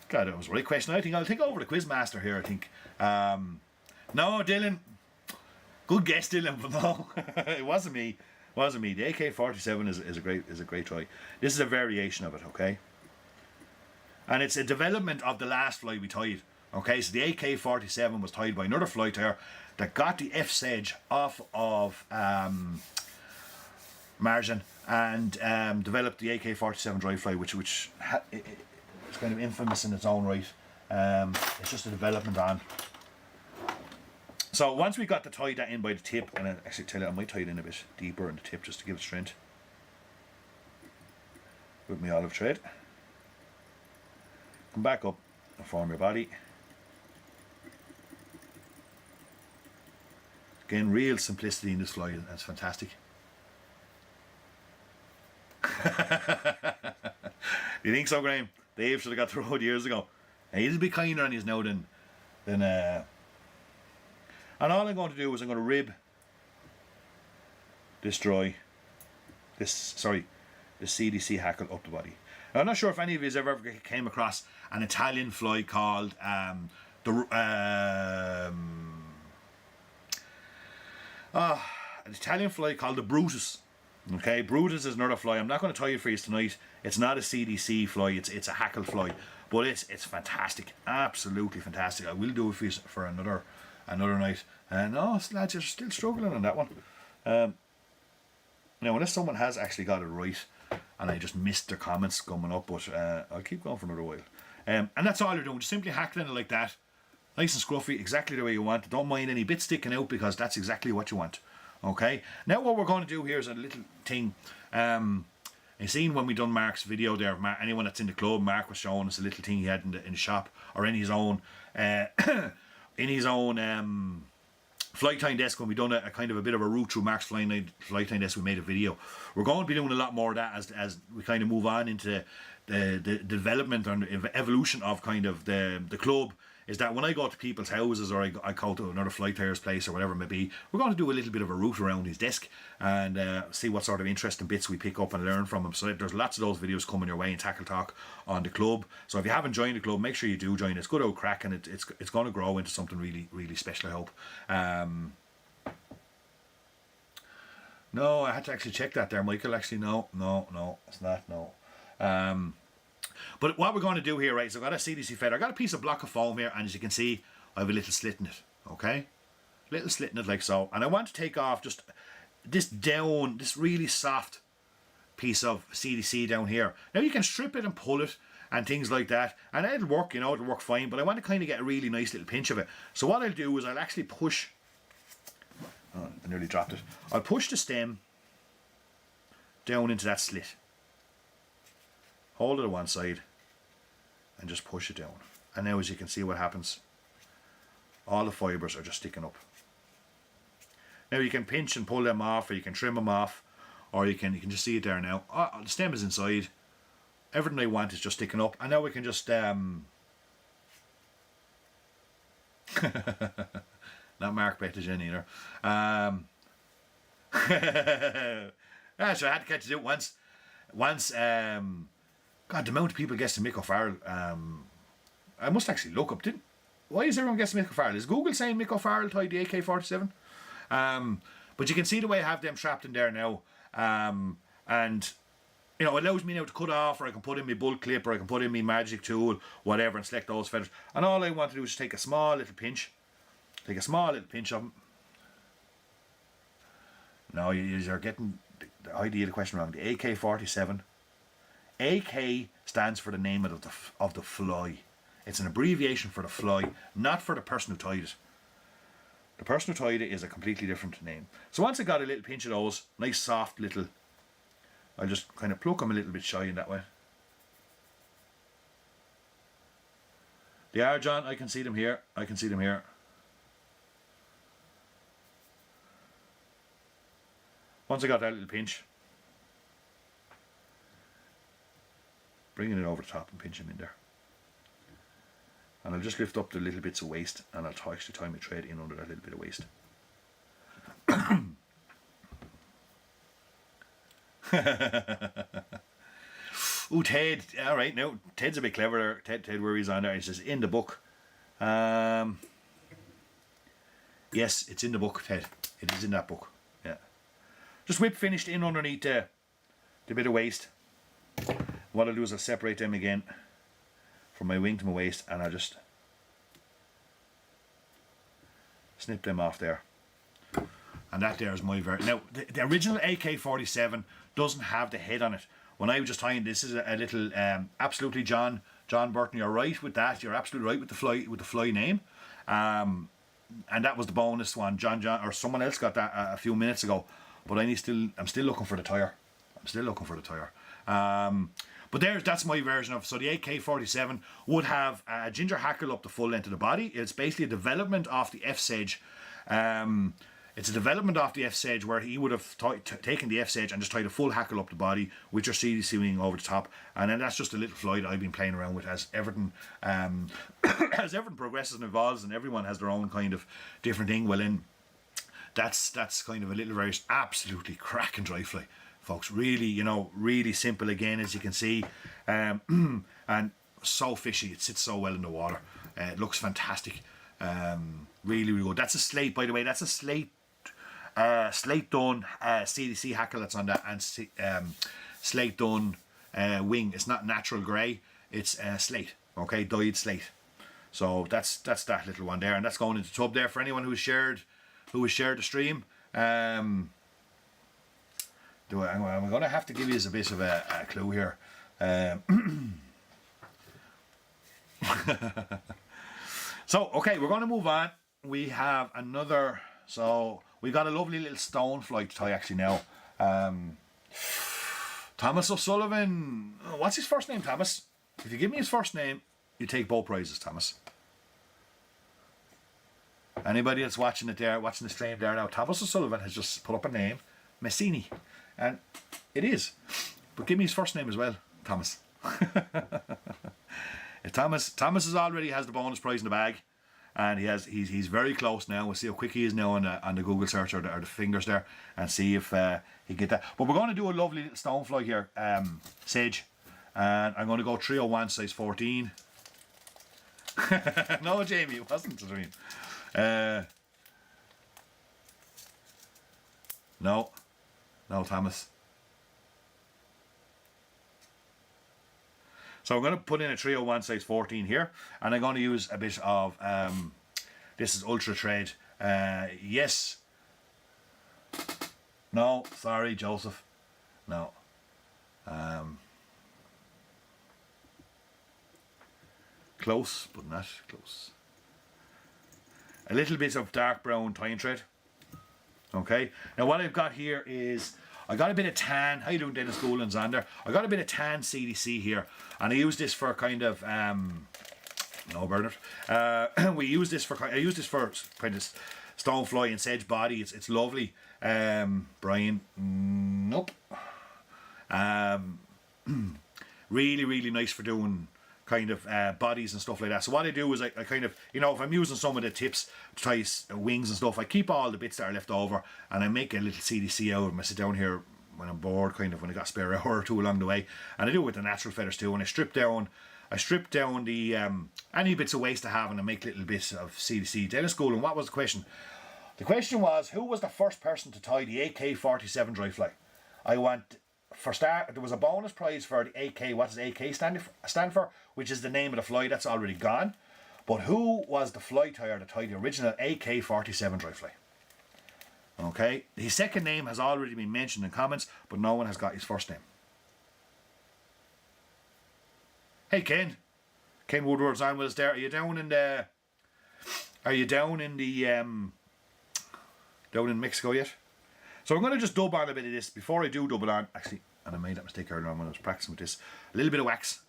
God, that was the right question. I think I'll take over the Quizmaster here, I think. No, Dylan. Good guess, Dylan, but no. It wasn't me. The AK-47 is a great try. This is a variation of it, okay? And it's a development of the last fly we tied. Okay, so the AK-47 was tied by another fly tire that got the F-sedge off of margin and developed the AK-47 dry fly, which it's kind of infamous in its own right. It's just a development on. So once we got to tie that in by the tip, and I actually tell you, I might tie it in a bit deeper in the tip just to give it strength with my olive thread. Come back up and form your body. Again, real simplicity in this fly, that's fantastic. You think so, Graham? Dave should have got the road years ago. He's a bit kinder on his now than and all I'm going to do is I'm going to rib this CDC hackle up the body. Now, I'm not sure if any of you ever came across an Italian fly called an Italian fly called the Brutus. Okay, Brutus is another fly. I'm not going to tie it for you tonight. It's not a CDC fly. It's a hackle fly, but it's fantastic, absolutely fantastic. I will do it for another night. No, lads, you're still struggling on that one. Now, unless someone has actually got it right, and I just missed their comments coming up, but I'll keep going for another while. And that's all you're doing, just simply hackling it like that, nice and scruffy, exactly the way you want. Don't mind any bits sticking out because that's exactly what you want. Okay, now what we're going to do here is a little thing. You seen when we done Mark's video there, anyone that's in the club, Mark was showing us a little thing he had in the shop, or in his own flight time desk. When we done a kind of a bit of a route through Mark's flight time desk, we made a video. We're going to be doing a lot more of that as we kind of move on into the development and evolution of kind of the club. Is that when I go to people's houses, or I go to another flight tier's place, or whatever it may be, we're going to do a little bit of a route around his desk and see what sort of interesting bits we pick up and learn from him. So there's lots of those videos coming your way in Tackle Talk on the club. So if you haven't joined the club, make sure you do join. It's good old crack, and it's going to grow into something really, really special, I hope. No, I had to actually check that there, Michael. Actually, no, it's not, no. But what we're going to do here, right, is I've got a CDC feather. I've got a piece of block of foam here, and as you can see, I have a little slit in it, okay? Little slit in it like so. And I want to take off just this really soft piece of CDC down here. Now, you can strip it and pull it and things like that, and it'll work, it'll work fine, but I want to kind of get a really nice little pinch of it. So what I'll do is I'll actually push, oh, I nearly dropped it. I'll push the stem down into that slit. Hold it to one side and just push it down. And now, as you can see, what happens, all the fibres are just sticking up. Now you can pinch and pull them off, or you can trim them off, or you can just see it there now. Oh, the stem is inside. Everything I want is just sticking up, and now we can just not Mark Bettage in either. So I had to catch it once. God, the amount of people guessing Mick O'Farrell. I must actually look up. Why is everyone guessing Mick O'Farrell? Is Google saying Mick O'Farrell tied the AK-47? But you can see the way I have them trapped in there now. And it allows me now to cut off, or I can put in my bull clip, or I can put in my magic tool, whatever, and select those feathers. And all I want to do is just take a small little pinch. Take a small little pinch of them. No, you're getting the idea of the question wrong. The AK-47. AK stands for the name of the fly. It's an abbreviation for the fly, not for the person who tied it. The person who tied it is a completely different name. So once I got a little pinch of those, nice soft little, I'll just kind of pluck them a little bit shy in that way. They are, John. I can see them here. I can see them here. Once I got that little pinch, bringing it over the top and pinch them in there. And I'll just lift up the little bits of waste, and I'll actually tie my thread in under that little bit of waste. Ooh, Ted. All right, now Ted's a bit cleverer. Ted worries on there. He says in the book. Yes, it's in the book, Ted. It is in that book. Yeah. Just whip finished in underneath the bit of waste. What I'll do is I'll separate them again from my wing to my waist, and I'll just snip them off there. And that there is my version. Now, the original AK-47 doesn't have the head on it. When I was just tying, this is a little, absolutely John Burton, you're right with that. You're absolutely right with the fly name. and that was the bonus one. John or someone else got that a few minutes ago, but I'm still looking for the tire. I'm still looking for the tire. But that's my version of. So the AK-47 would have a ginger hackle up the full length of the body. It's basically a development of the F-Sedge. It's a development of the F-Sedge where he would have taken the F-Sedge and just tied a full hackle up the body with your CDC wing over the top. And then that's just a little fly that I've been playing around with as everything as everything progresses and evolves, and everyone has their own kind of different thing. Well, then that's kind of a little very absolutely cracking dry fly, folks. Really, really simple again, as you can see, and so fishy. It sits so well in the water. It looks fantastic. Really, really good. That's a slate, by the way. That's a slate done CDC hackle that's on that, and slate done wing. It's not natural grey. It's slate. Okay, dyed slate. So that's that little one there, and that's going into tub there for anyone who has shared the stream. I'm going to have to give you a bit of a clue here. So, okay, we're going to move on. We have another, so we got a lovely little stone fly to tie actually now. Thomas O'Sullivan, what's his first name, Thomas? If you give me his first name, you take both prizes, Thomas. Anybody that's watching the stream there now, Thomas O'Sullivan has just put up a name, Messini, and it is. But give me his first name as well, Thomas. Thomas already has the bonus prize in the bag, and he's very close now. We'll see how quick he is now on the Google search or the fingers there, and see if he get that. But we're going to do a lovely little stonefly here, Sage, and I'm going to go 301 size 14. No, Jamie, it wasn't a dream. No, Thomas. So I'm going to put in a 301 size 14 here, and I'm going to use a bit of, this is Ultra Trade. Yes. No, sorry, Joseph. No. Close, but not close. A little bit of dark brown time thread. Okay. Now what I've got here is, I got a bit of tan. How you doing, Dennis Gould and Xander? I got a bit of tan CDC here, and I use this for kind of no, Bernard. I use this for kind of stonefly and sedge body. It's lovely. Brian, nope. Really, really nice for doing kind of bodies and stuff like that. So what I do is I kind of, if I'm using some of the tips to tie wings and stuff, I keep all the bits that are left over, and I make a little CDC out of them. I sit down here when I'm bored, kind of when I got a spare hour or two along the way, and I do it with the natural feathers too, and I strip down the any bits of waste I have, and I make little bits of CDC. Dennis Gould, and what was the question? The question was, who was the first person to tie the AK-47 dry fly? For start, there was a bonus prize for the AK. What does AK stand for? Which is the name of the fly. That's already gone. But who was the fly tyer that tied the original AK-47 dry fly? Okay. His second name has already been mentioned in comments, but no one has got his first name. Hey, Ken. Ken Woodward's on with us there. Are you down in Mexico yet? So I'm going to just dub on a bit of this. Before I do dub it on, actually, and I made that mistake earlier on when I was practicing with this, a little bit of wax.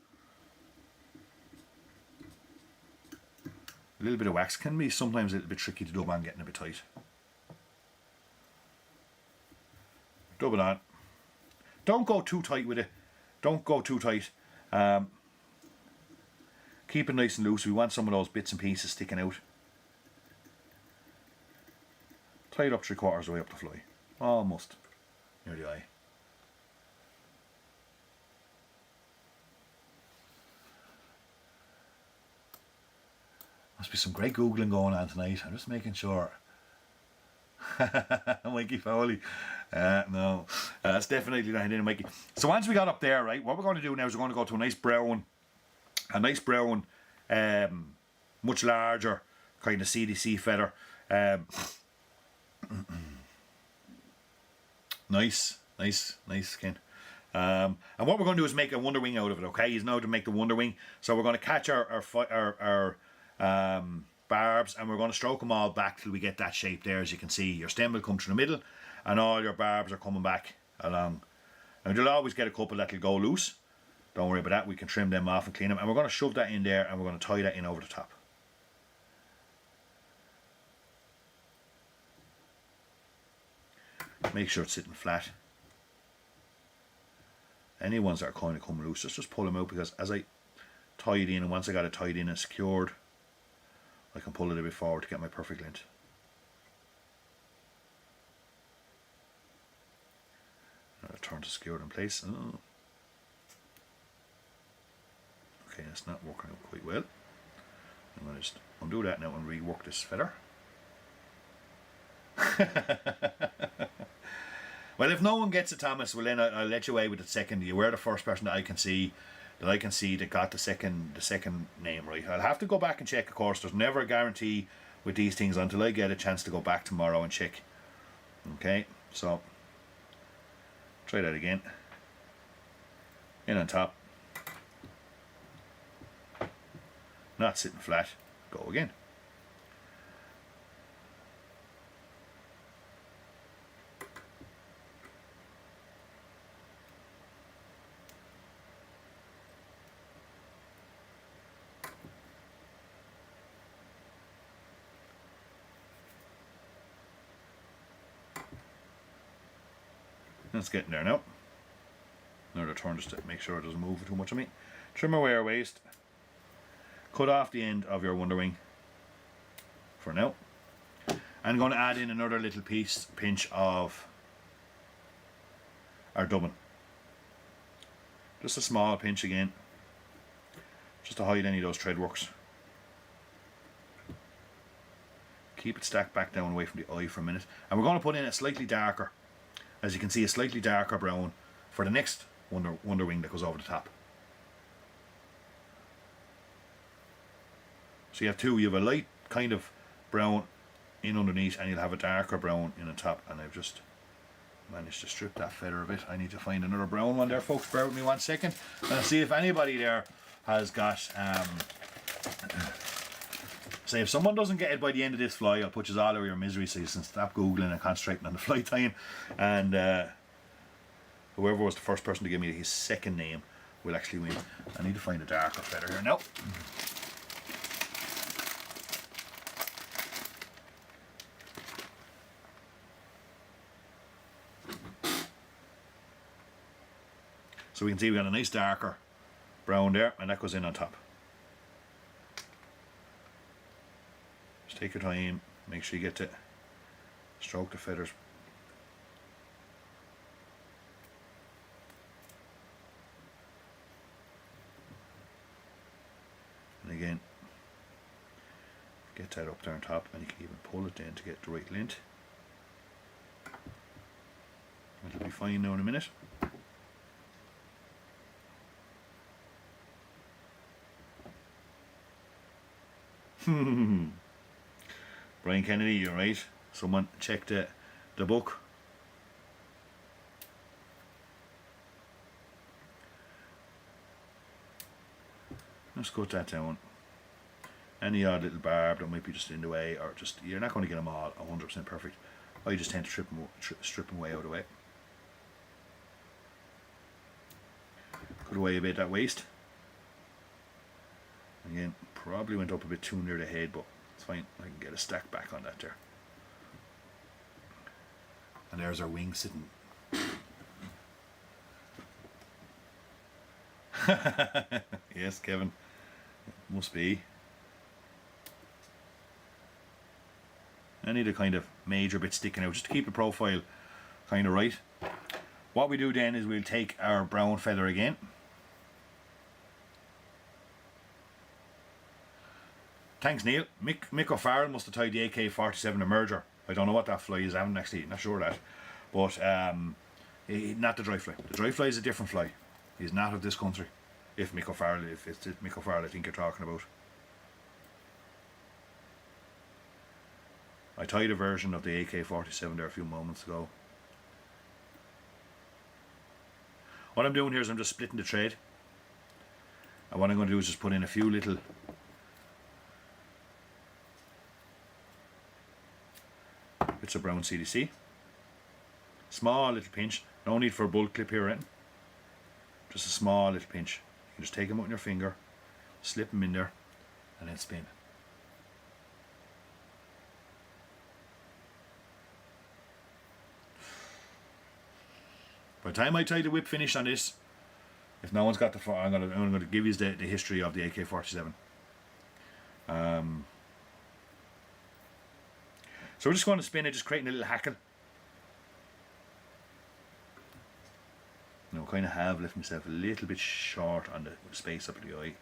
A little bit of wax can be sometimes a little bit tricky to dub on, getting a bit tight. Dub it on. Don't go too tight with it. Don't go too tight. Keep it nice and loose. We want some of those bits and pieces sticking out. Tie it up 3/4 of the way up the fly. Almost near the eye. Must be some great Googling going on tonight. I'm just making sure. Mikey Foley. No, that's definitely not in Mikey. So once we got up there, right, what we're going to do now is we're going to go to a nice brown, much larger kind of CDC feather. Nice skin. And what we're going to do is make a wonder wing out of it. Okay, he's now to make the wonder wing. So we're going to catch our barbs, and we're going to stroke them all back till we get that shape there. As you can see, your stem will come through the middle and all your barbs are coming back along. And you'll always get a couple that'll go loose. Don't worry about that, we can trim them off and clean them. And we're going to shove that in there and we're going to tie that in over the top. Make sure it's sitting flat. Any ones that are kind of coming loose, just pull them out, because as I tie it in, and once I got it tied in and secured, I can pull it a bit forward to get my perfect length. I'll turn to secure it in place. Oh. Okay, that's not working out quite well. I'm going to just undo that now and rework this feather. Well, if no one gets it, Thomas, well then I'll let you away with the second. You were the first person that I can see that got the second name right. I'll have to go back and check, of course. There's never a guarantee with these things until I get a chance to go back tomorrow and check. Okay, so try that again. In on top. Not sitting flat. Go again. It's getting there now. Another turn just to make sure it doesn't move too much on me. Trim away our waist. Cut off the end of your wonder wing for now. I'm going to add in another little pinch of our dubbing. Just a small pinch again, just to hide any of those thread works. Keep it stacked back down away from the eye for a minute. And we're going to put in a slightly darker, as you can see, a slightly darker brown for the next wonder wing that goes over the top. So you have two. You have a light kind of brown in underneath, and you'll have a darker brown in the top. And I've just managed to strip that feather a bit. I need to find another brown one there, folks. Bear with me 1 second. And I'll see if anybody there has got say if someone doesn't get it by the end of this fly, I'll put you all over your misery, so you can stop googling and concentrating on the fly tying. And whoever was the first person to give me his second name will actually win. I need to find a darker feather here now. So we can see we got a nice darker brown there, and that goes in on top. Just take your time, make sure you get to stroke the feathers. And again, get that up there on top, and you can even pull it down to get the right length. It'll be fine now in a minute. Brian Kennedy, you're right. Someone checked the book. Let's cut that down. Any odd little barb that might be just in the way, or just, you're not going to get them all 100% perfect. I just tend to strip them way out of the way. Cut away a bit that waist. Again, probably went up a bit too near the head, but it's fine. I can get a stack back on that there. And there's our wing sitting. Yes, Kevin. Must be. I need a kind of major bit sticking out just to keep the profile kind of right. What we do then is we'll take our brown feather again. Thanks, Neil. Mick O'Farrell must have tied the AK-47 emerger. I don't know what that fly is. I haven't actually, not sure of that. But not the dry fly. The dry fly is a different fly. He's not of this country. If Mick O'Farrell, if it's Mick O'Farrell I think you're talking about. I tied a version of the AK-47 there a few moments ago. What I'm doing here is I'm just splitting the thread. And what I'm going to do is just put in a few little bits of brown CDC. Small little pinch. No need for a bulk clip here, right? Just a small little pinch. You can just take them out in your finger, slip them in there, and then spin. By the time I tie the whip finish on this, if no one's got the, I'm gonna give you the history of the AK-47. So we're just going to spin it, just creating a little hackle. Now, kind of have left myself a little bit short on the space up the eye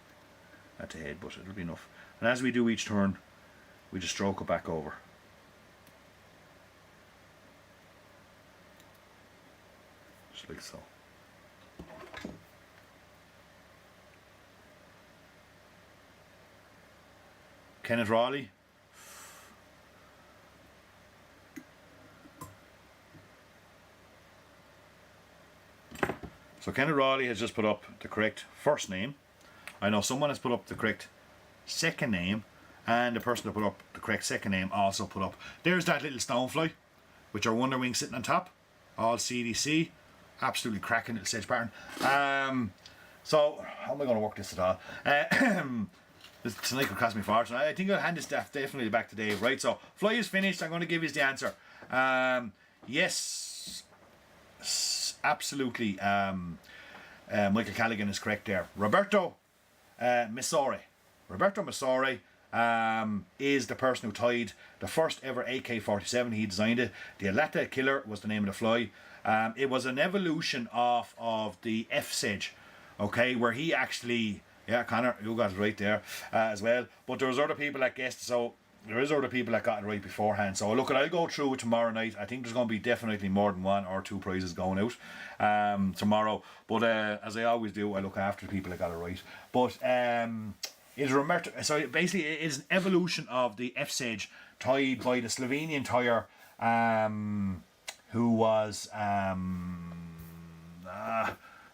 at the head, but it'll be enough. And as we do each turn, we just stroke it back over. Just like so. Kenneth Raleigh. So Kenneth Raleigh has just put up the correct first name. I know someone has put up the correct second name, and the person that put up the correct second name also put up. There's that little stonefly, with our Wonder Wing sitting on top. All CDC. Absolutely cracking little sedge pattern. So, how am I going to work this at all? Tonight could cost me a fortune. I think I'll hand this definitely back to Dave. Right, so fly is finished. I'm going to give you the answer. Yes, absolutely. Michael Callaghan is correct there. Roberto Missore. Roberto Missore is the person who tied the first ever AK-47. He designed it. The Aletta Killer was the name of the fly. It was an evolution of the F-Sedge, okay, where he actually, yeah, Connor, you got it right there as well. But there was other people that guessed, so there is other people that got it right beforehand. So look, I'll go through it tomorrow night. I think there's going to be definitely more than 1 or 2 prizes going out tomorrow. But as I always do, I look after the people that got it right. But it's Roberto. So basically, it is an evolution of the F-Sedge tied by the Slovenian tire, who was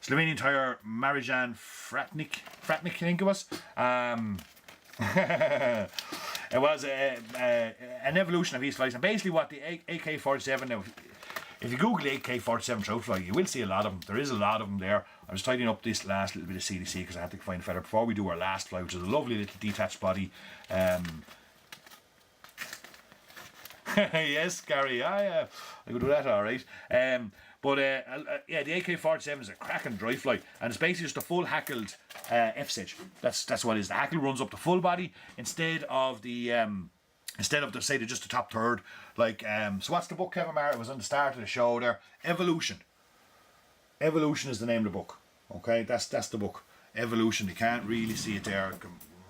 Slovenian tire Marijan Fratnik, I think it was. It was an evolution of these flies, and basically what the AK-47, now if you Google AK-47 trout fly, you will see a lot of them. There is a lot of them there. I was tidying up this last little bit of CDC because I had to find a feather before we do our last fly, which is a lovely little detached body. Yes, Gary, I could do that, alright. Yeah, the AK-47 is a cracking dry fly, and it's basically just a full hackled F-Sedge. That's what it is. The hackle runs up the full body instead of the say just the top third. Like so, what's the book, Kevin Maher? It was on the start of the show there. Evolution. Evolution is the name of the book. Okay, that's the book. Evolution. You can't really see it there.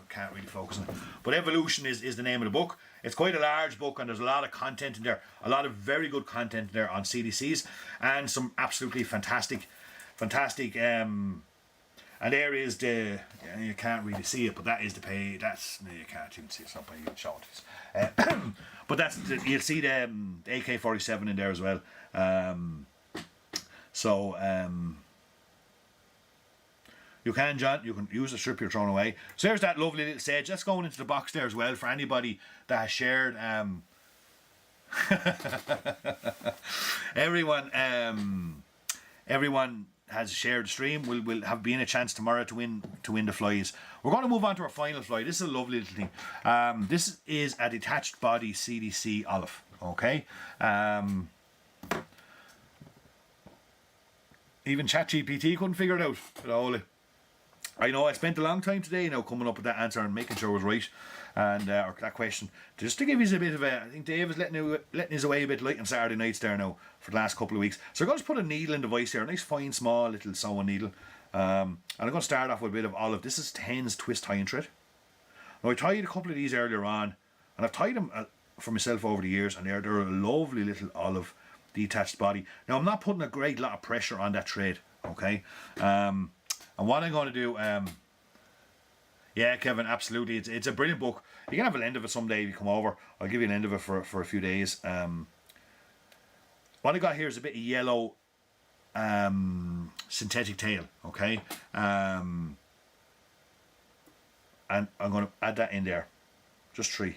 Can't really focus on it. But Evolution is the name of the book. It's quite a large book, and there's a lot of content in there. A lot of very good content in there on CDCs, and some absolutely fantastic. And there is the, you can't really see it, but that is the page. That's, no, you can't even see it. It's not by even showing this. But that's you'll see the AK-47 in there as well. You can, John, you can use the strip you're throwing away. So there's that lovely little sedge. That's going into the box there as well for anybody that has shared. Everyone has shared the stream. Will have been a chance tomorrow to win the flies. We're going to move on to our final fly. This is a lovely little thing. This is a detached body CDC olive. Okay. Even ChatGPT couldn't figure it out. I know I spent a long time today now coming up with that answer and making sure it was right, and or that question, just to give you a bit of a. I think Dave is letting his away a bit late on Saturday nights there now for the last couple of weeks. So I'm going to put a needle in the vise here, a nice fine small little sewing needle, and I'm going to start off with a bit of olive. This is Tens twist tying thread. Now I tied a couple of these earlier on, and I've tied them for myself over the years, and they're a lovely little olive detached body. Now I'm not putting a great lot of pressure on that thread, okay. And what I'm going to do, yeah, Kevin, absolutely, it's a brilliant book. You can have a lend of it someday if you come over. I'll give you a lend of it for a few days. What I got here is a bit of yellow synthetic tail, okay? And I'm going to add that in there, just 3.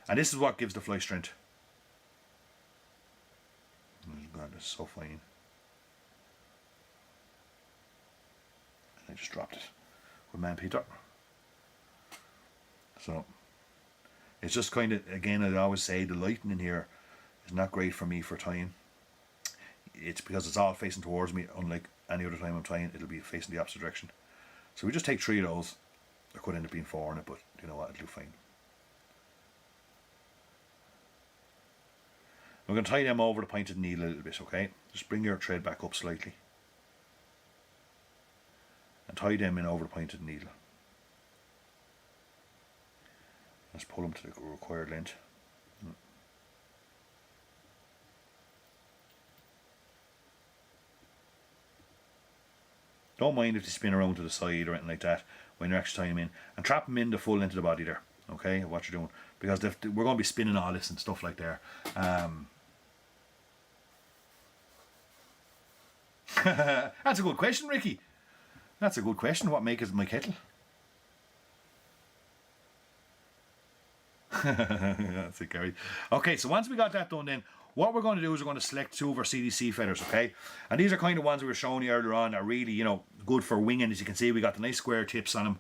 And this is what gives the fly strength. God, this is so fine. I just dropped it with man Peter. So it's just kind of, again, I'd always say the lighting in here is not great for me for tying. It's because it's all facing towards me, unlike any other time I'm tying, it'll be facing the opposite direction. So we just take 3 of those. There could end up being 4 in it, but you know what, it'll do fine. We're going to tie them over the pointed needle a little bit, okay? Just bring your thread back up slightly. And tie them in over the pointed needle. Let's pull them to the required length. Don't mind if they spin around to the side or anything like that when you're actually tying them in. And trap them in the full length of the body there, okay, what you're doing. Because we're going to be spinning all this and stuff like there. That's a good question, Ricky. That's a good question. What make is my kettle? That's it, Gary. Okay, so once we got that done then, what we're going to do is we're going to select 2 of our CDC feathers, okay? And these are kind of ones we were showing you earlier on that are really, you know, good for winging. As you can see, we got the nice square tips on them.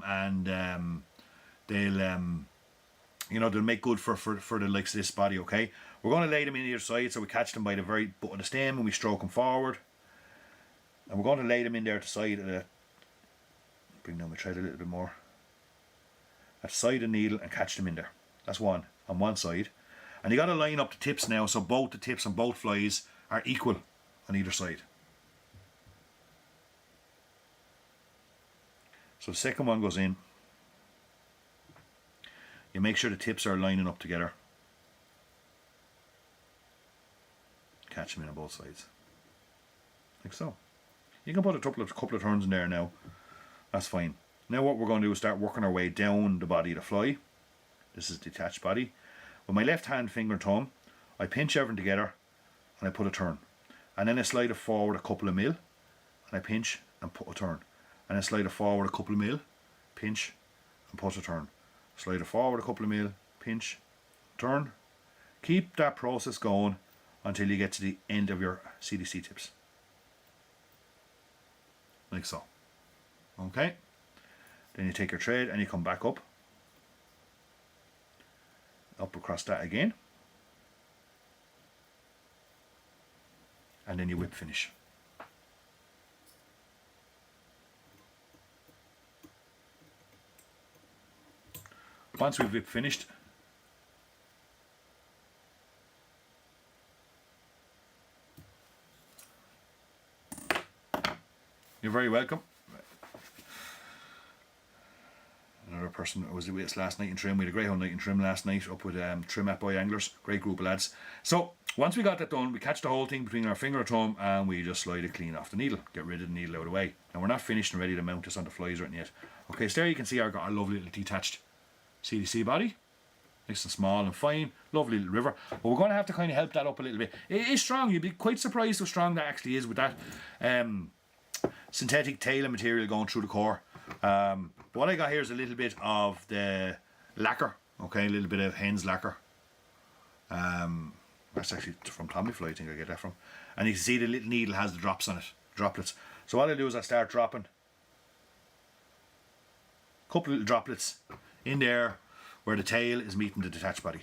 And they'll, you know, they'll make good for the likes of this body, okay? We're going to lay them in either side, so we catch them by the very butt of the stem and we stroke them forward. And we're going to lay them in there at the side of the, bring down my thread a little bit more, at the side of the needle and catch them in there. That's one, on one side. And you got to line up the tips now, so both the tips and both flies are equal on either side. So the second one goes in. You make sure the tips are lining up together. Catch them in on both sides. Like so. You can put a couple of turns in there now. That's fine. Now what we're going to do is start working our way down the body of the fly. This is the detached body. With my left hand finger and thumb, I pinch everything together and I put a turn. And then I slide it forward a couple of mil and I pinch and put a turn. And I slide it forward a couple of mil, pinch and put a turn. Slide it forward a couple of mil, pinch, turn. Keep that process going until you get to the end of your CDC tips. Like so. Okay. Then you take your thread and you come back up across that again, and then you whip finish. Once we've whip finished, you're very welcome. Another person was with us last night in trim. We had a greyhound night in trim last night up with Trim at Boy Anglers. Great group of lads. So once we got that done, we catch the whole thing between our finger and thumb and we just slide it clean off the needle. Get rid of the needle out of the way. And we're not finished and ready to mount this on the flies or anything yet. Okay, so there you can see I've got our lovely little detached CDC body. Nice and small and fine. Lovely little river. But we're going to have to kind of help that up a little bit. It is strong. You'd be quite surprised how strong that actually is with that synthetic tailing material going through the core. What I got here is a little bit of the lacquer, okay, a little bit of hen's lacquer. That's actually from Tommy Fly, I think I get that from. And you can see the little needle has the drops on it, droplets. So what I do is I start dropping a couple of little droplets in there where the tail is meeting the detached body.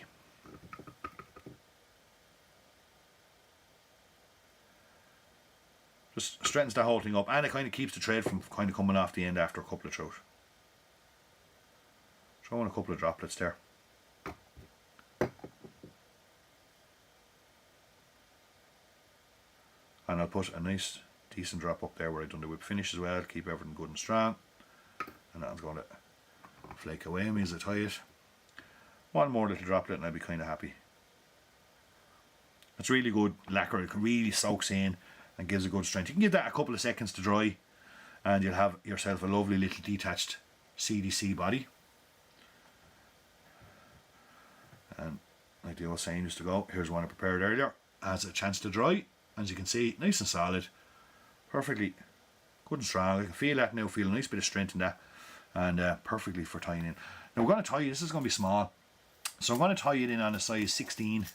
Just straightens that whole thing up, and it kind of keeps the thread from kind of coming off the end after a couple of throws. Throw in a couple of droplets there. And I'll put a nice decent drop up there where I've done the whip finish as well, keep everything good and strong. And that's going to flake away me as I tie it. One more little droplet and I'll be kind of happy. It's really good lacquer, it really soaks in and gives a good strength. You can give that a couple of seconds to dry and you'll have yourself a lovely little detached CDC body. And like the old saying used to go, here's one I prepared earlier, has a chance to dry. As you can see, nice and solid, perfectly good and strong. I can feel that now, feel a nice bit of strength in that, and perfectly for tying in. Now we're going to tie, this is going to be small, so I'm going to tie it in on a size 16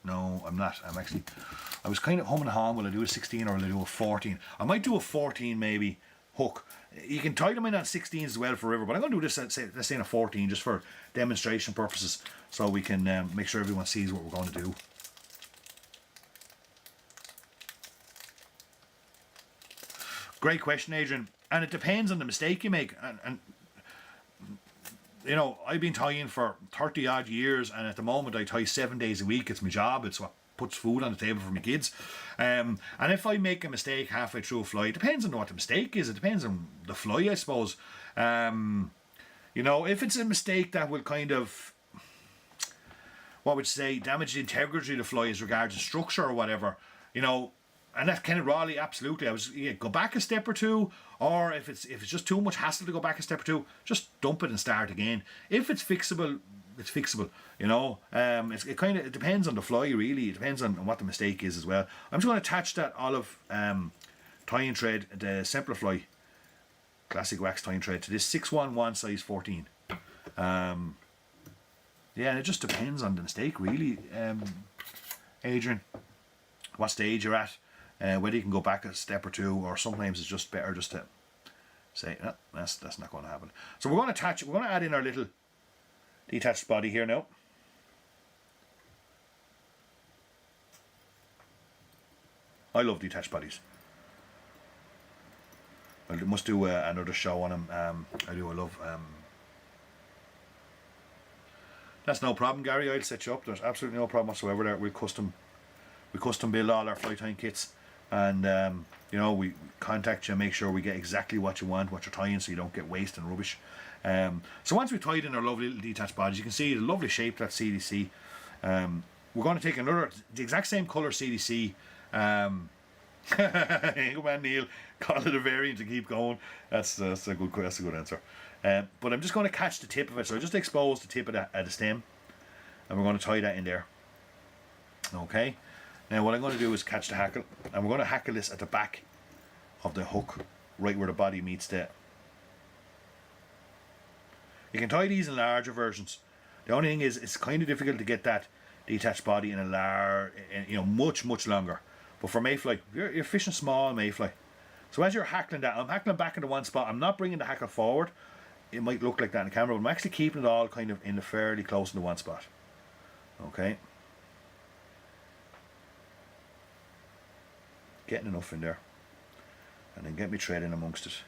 No, I'm not. I was kind of humming and hawing. Will I do a 16 or will I do a 14? I might do a 14 maybe hook. You can tie them in on 16s as well for river, but I'm going to do this, let's say in a 14 just for demonstration purposes, so we can make sure everyone sees what we're going to do. Great question, Adrian. And it depends on the mistake you make. And you know, I've been tying for 30 odd years, and at the moment I tie 7 days a week. It's my job. It's what puts food on the table for my kids. And if I make a mistake halfway through a fly, it depends on what the mistake is. It depends on the fly, I suppose. You know, if it's a mistake that will kind of, what would you say, damage the integrity of the fly as regards to structure or whatever, you know, and that kind of Raleigh, absolutely. Go back a step or two, or if it's just too much hassle to go back a step or two, just dump it and start again. If it's fixable, it's fixable. You know, it depends on the fly really. It depends on what the mistake is as well. I'm just going to attach that olive tying thread, the Simplify classic wax tying thread, to this 611 size 14. Yeah, and it just depends on the mistake really, Adrian. What stage you're at. Whether you can go back a step or two, or sometimes it's just better just to say, no, that's not going to happen. So we're going to attach, we're going to add in our little detached body here now. I love detached bodies. I must do another show on them. I love that's no problem, Gary. I'll set you up. There's absolutely no problem whatsoever there. We custom build all our fly tying kits, and you know, we contact you and make sure we get exactly what you want, what you're tying, so you don't get waste and rubbish. So once we've tied in our lovely little detached bodies, you can see the lovely shape, that CDC. We're going to take the exact same colour CDC. Good man, Neil. Call it a variant to keep going. That's a good answer. But I'm just going to catch the tip of it, so I just expose the tip of the stem, and we're going to tie that in there. Okay. Now what I'm going to do is catch the hackle, and we're going to hackle this at the back of the hook, right where the body meets the. You can tie these in larger versions. The only thing is, it's kind of difficult to get that detached body in a large, you know, much longer. But for mayfly, you're fishing small mayfly. So as you're hackling that, I'm hackling back into one spot. I'm not bringing the hackle forward. It might look like that in the camera, but I'm actually keeping it all kind of in the fairly close into one spot. Okay. Getting enough in there, and then get me thread in amongst it,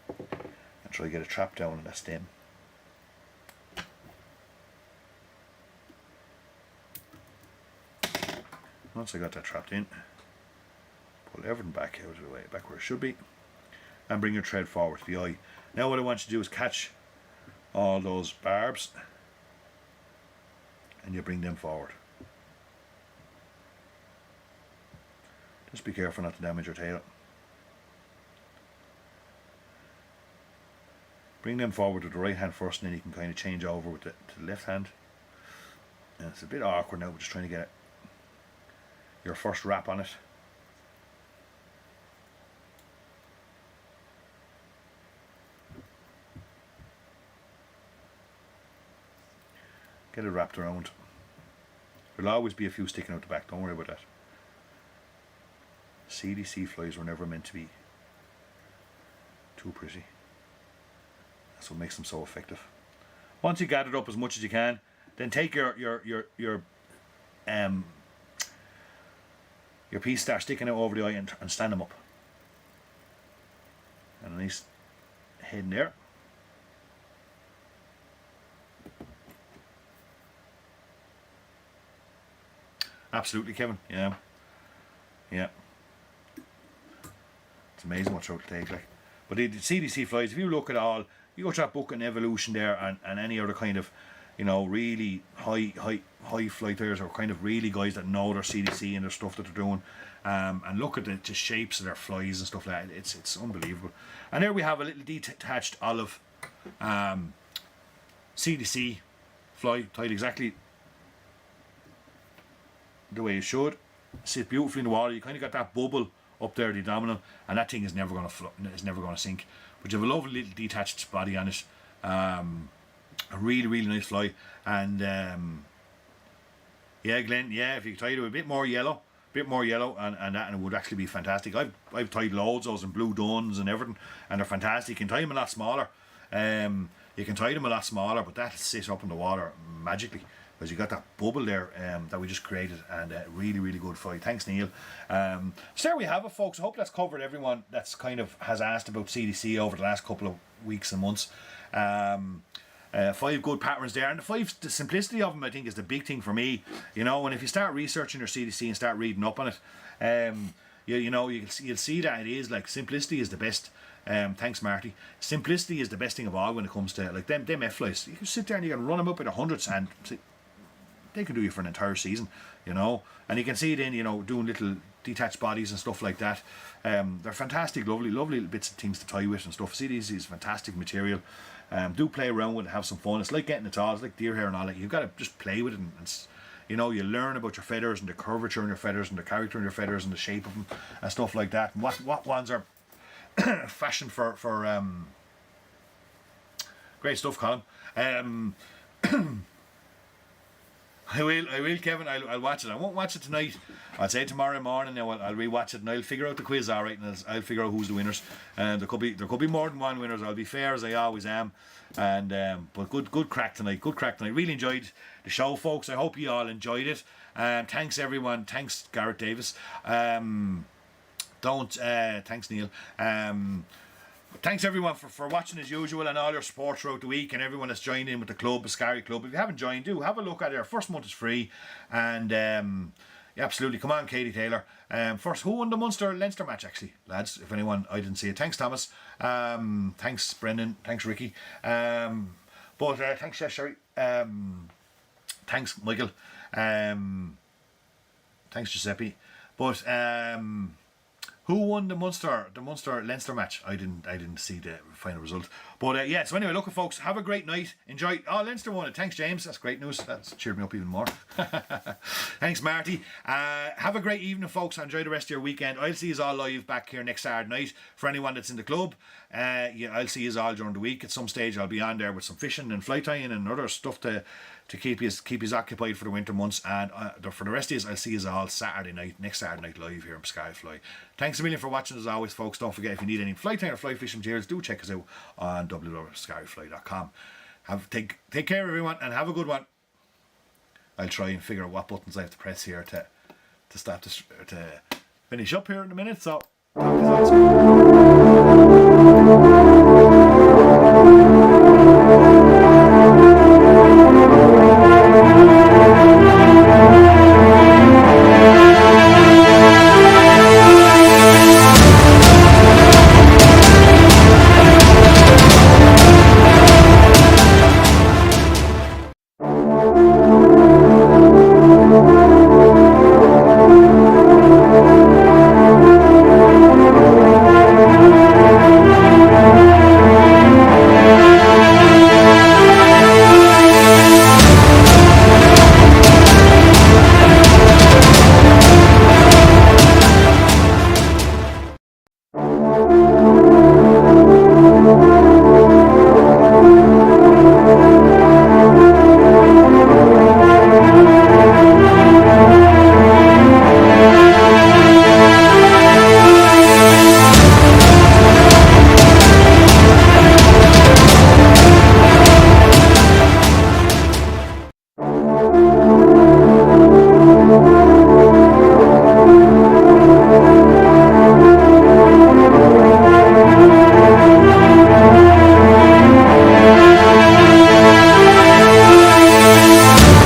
and try to get a trap down on that stem. Once I got that trapped in, pull everything back out of the way, back where it should be, and bring your thread forward to the eye. Now what I want you to do is catch all those barbs, and you bring them forward. Just be careful not to damage your tail. Bring them forward with the right hand first, and then you can kind of change over with to the left hand. And it's a bit awkward now, but just trying to get your first wrap on it. Get it wrapped around. There'll always be a few sticking out the back, don't worry about that. CDC flies were never meant to be too pretty. That's what makes them so effective. Once you gather it up as much as you can, then take your piece, start sticking out over the eye, and stand them up. And a nice head in there. Absolutely, Kevin. Yeah. It's amazing what throat will take, like. But the CDC flies, if you look at all, you go to that book on evolution there, and any other kind of, you know, really high flighters, or kind of really guys that know their CDC and their stuff that they're doing, and look at the shapes of their flies and stuff like that. It's unbelievable. And there we have a little detached olive CDC fly, tied exactly the way it should. Sit beautifully in the water. You kind of got that bubble up there, the abdominal, and that thing is never going to sink. But you have a lovely little detached body on it. A really nice fly, and Yeah, Glenn. Yeah, if you tied it with a bit more yellow, and it would actually be fantastic. I've tied loads of those in blue duns and everything, and they're fantastic. You can tie them a lot smaller. You can tie them a lot smaller, but that'll sit up in the water magically because you got that bubble there that we just created, and really, really good fly. Thanks, Neil. So there we have it, folks. I hope that's covered everyone that's kind of has asked about CDC over the last couple of weeks and months. 5 good patterns there, and the simplicity of them I think is the big thing for me, you know. And if you start researching your CDC and start reading up on it, you'll see that it is like simplicity is the best. Thanks, Marty. Simplicity is the best thing of all when it comes to like them F-flies. You can sit there and you can run them up at 100s and they can do you for an entire season, you know. And you can see it in, you know, doing little detached bodies and stuff like that. They're fantastic, lovely little bits of things to tie with and stuff. CDC is fantastic material. Do play around with it, have some fun. It's like getting it all. It's like deer hair and all that. You've got to just play with it, and you know, you learn about your feathers and the curvature in your feathers and the character in your feathers and the shape of them and stuff like that. And what ones are fashioned for great stuff, Colin. I will, Kevin. I'll watch it. I won't watch it tonight. I'll say tomorrow morning. Now I'll rewatch it and I'll figure out the quiz all right, and I'll figure out who's the winners. There could be more than one winners. I'll be fair as I always am. And but good crack tonight. Good crack tonight. Really enjoyed the show, folks. I hope you all enjoyed it. Thanks everyone. Thanks Garrett Davis. Thanks Neil. Thanks everyone for watching as usual and all your support throughout the week, and everyone that's joined in with the club, the Piscari Club. If you haven't joined, do have a look at it. Our first month is free, and yeah, absolutely. Come on, Katie Taylor. First, who won the Munster-Leinster match, actually, lads? If anyone, I didn't see it. Thanks, Thomas. Thanks, Brendan. Thanks, Ricky. Thanks, Sherry. Thanks, Michael. Thanks, Giuseppe. But who won the Munster-Leinster match? I didn't see the final result. But yeah, so anyway, look, folks, have a great night. Enjoy. Oh, Leinster won it. Thanks, James. That's great news. That's cheered me up even more. Thanks, Marty. Have a great evening, folks. Enjoy the rest of your weekend. I'll see you all live back here next Saturday night. For anyone that's in the club, yeah, I'll see you all during the week. At some stage, I'll be on there with some fishing and fly tying and other stuff to keep you occupied for the winter months. And for the rest of you, I'll see you all next Saturday night live here in Piscarifly. Thanks a million for watching as always, folks. Don't forget, if you need any fly tying or fly fishing materials, do check us out on www.piscarifly.com. Take care, everyone, and have a good one. I'll try and figure out what buttons I have to press here to start to finish up here in a minute. So.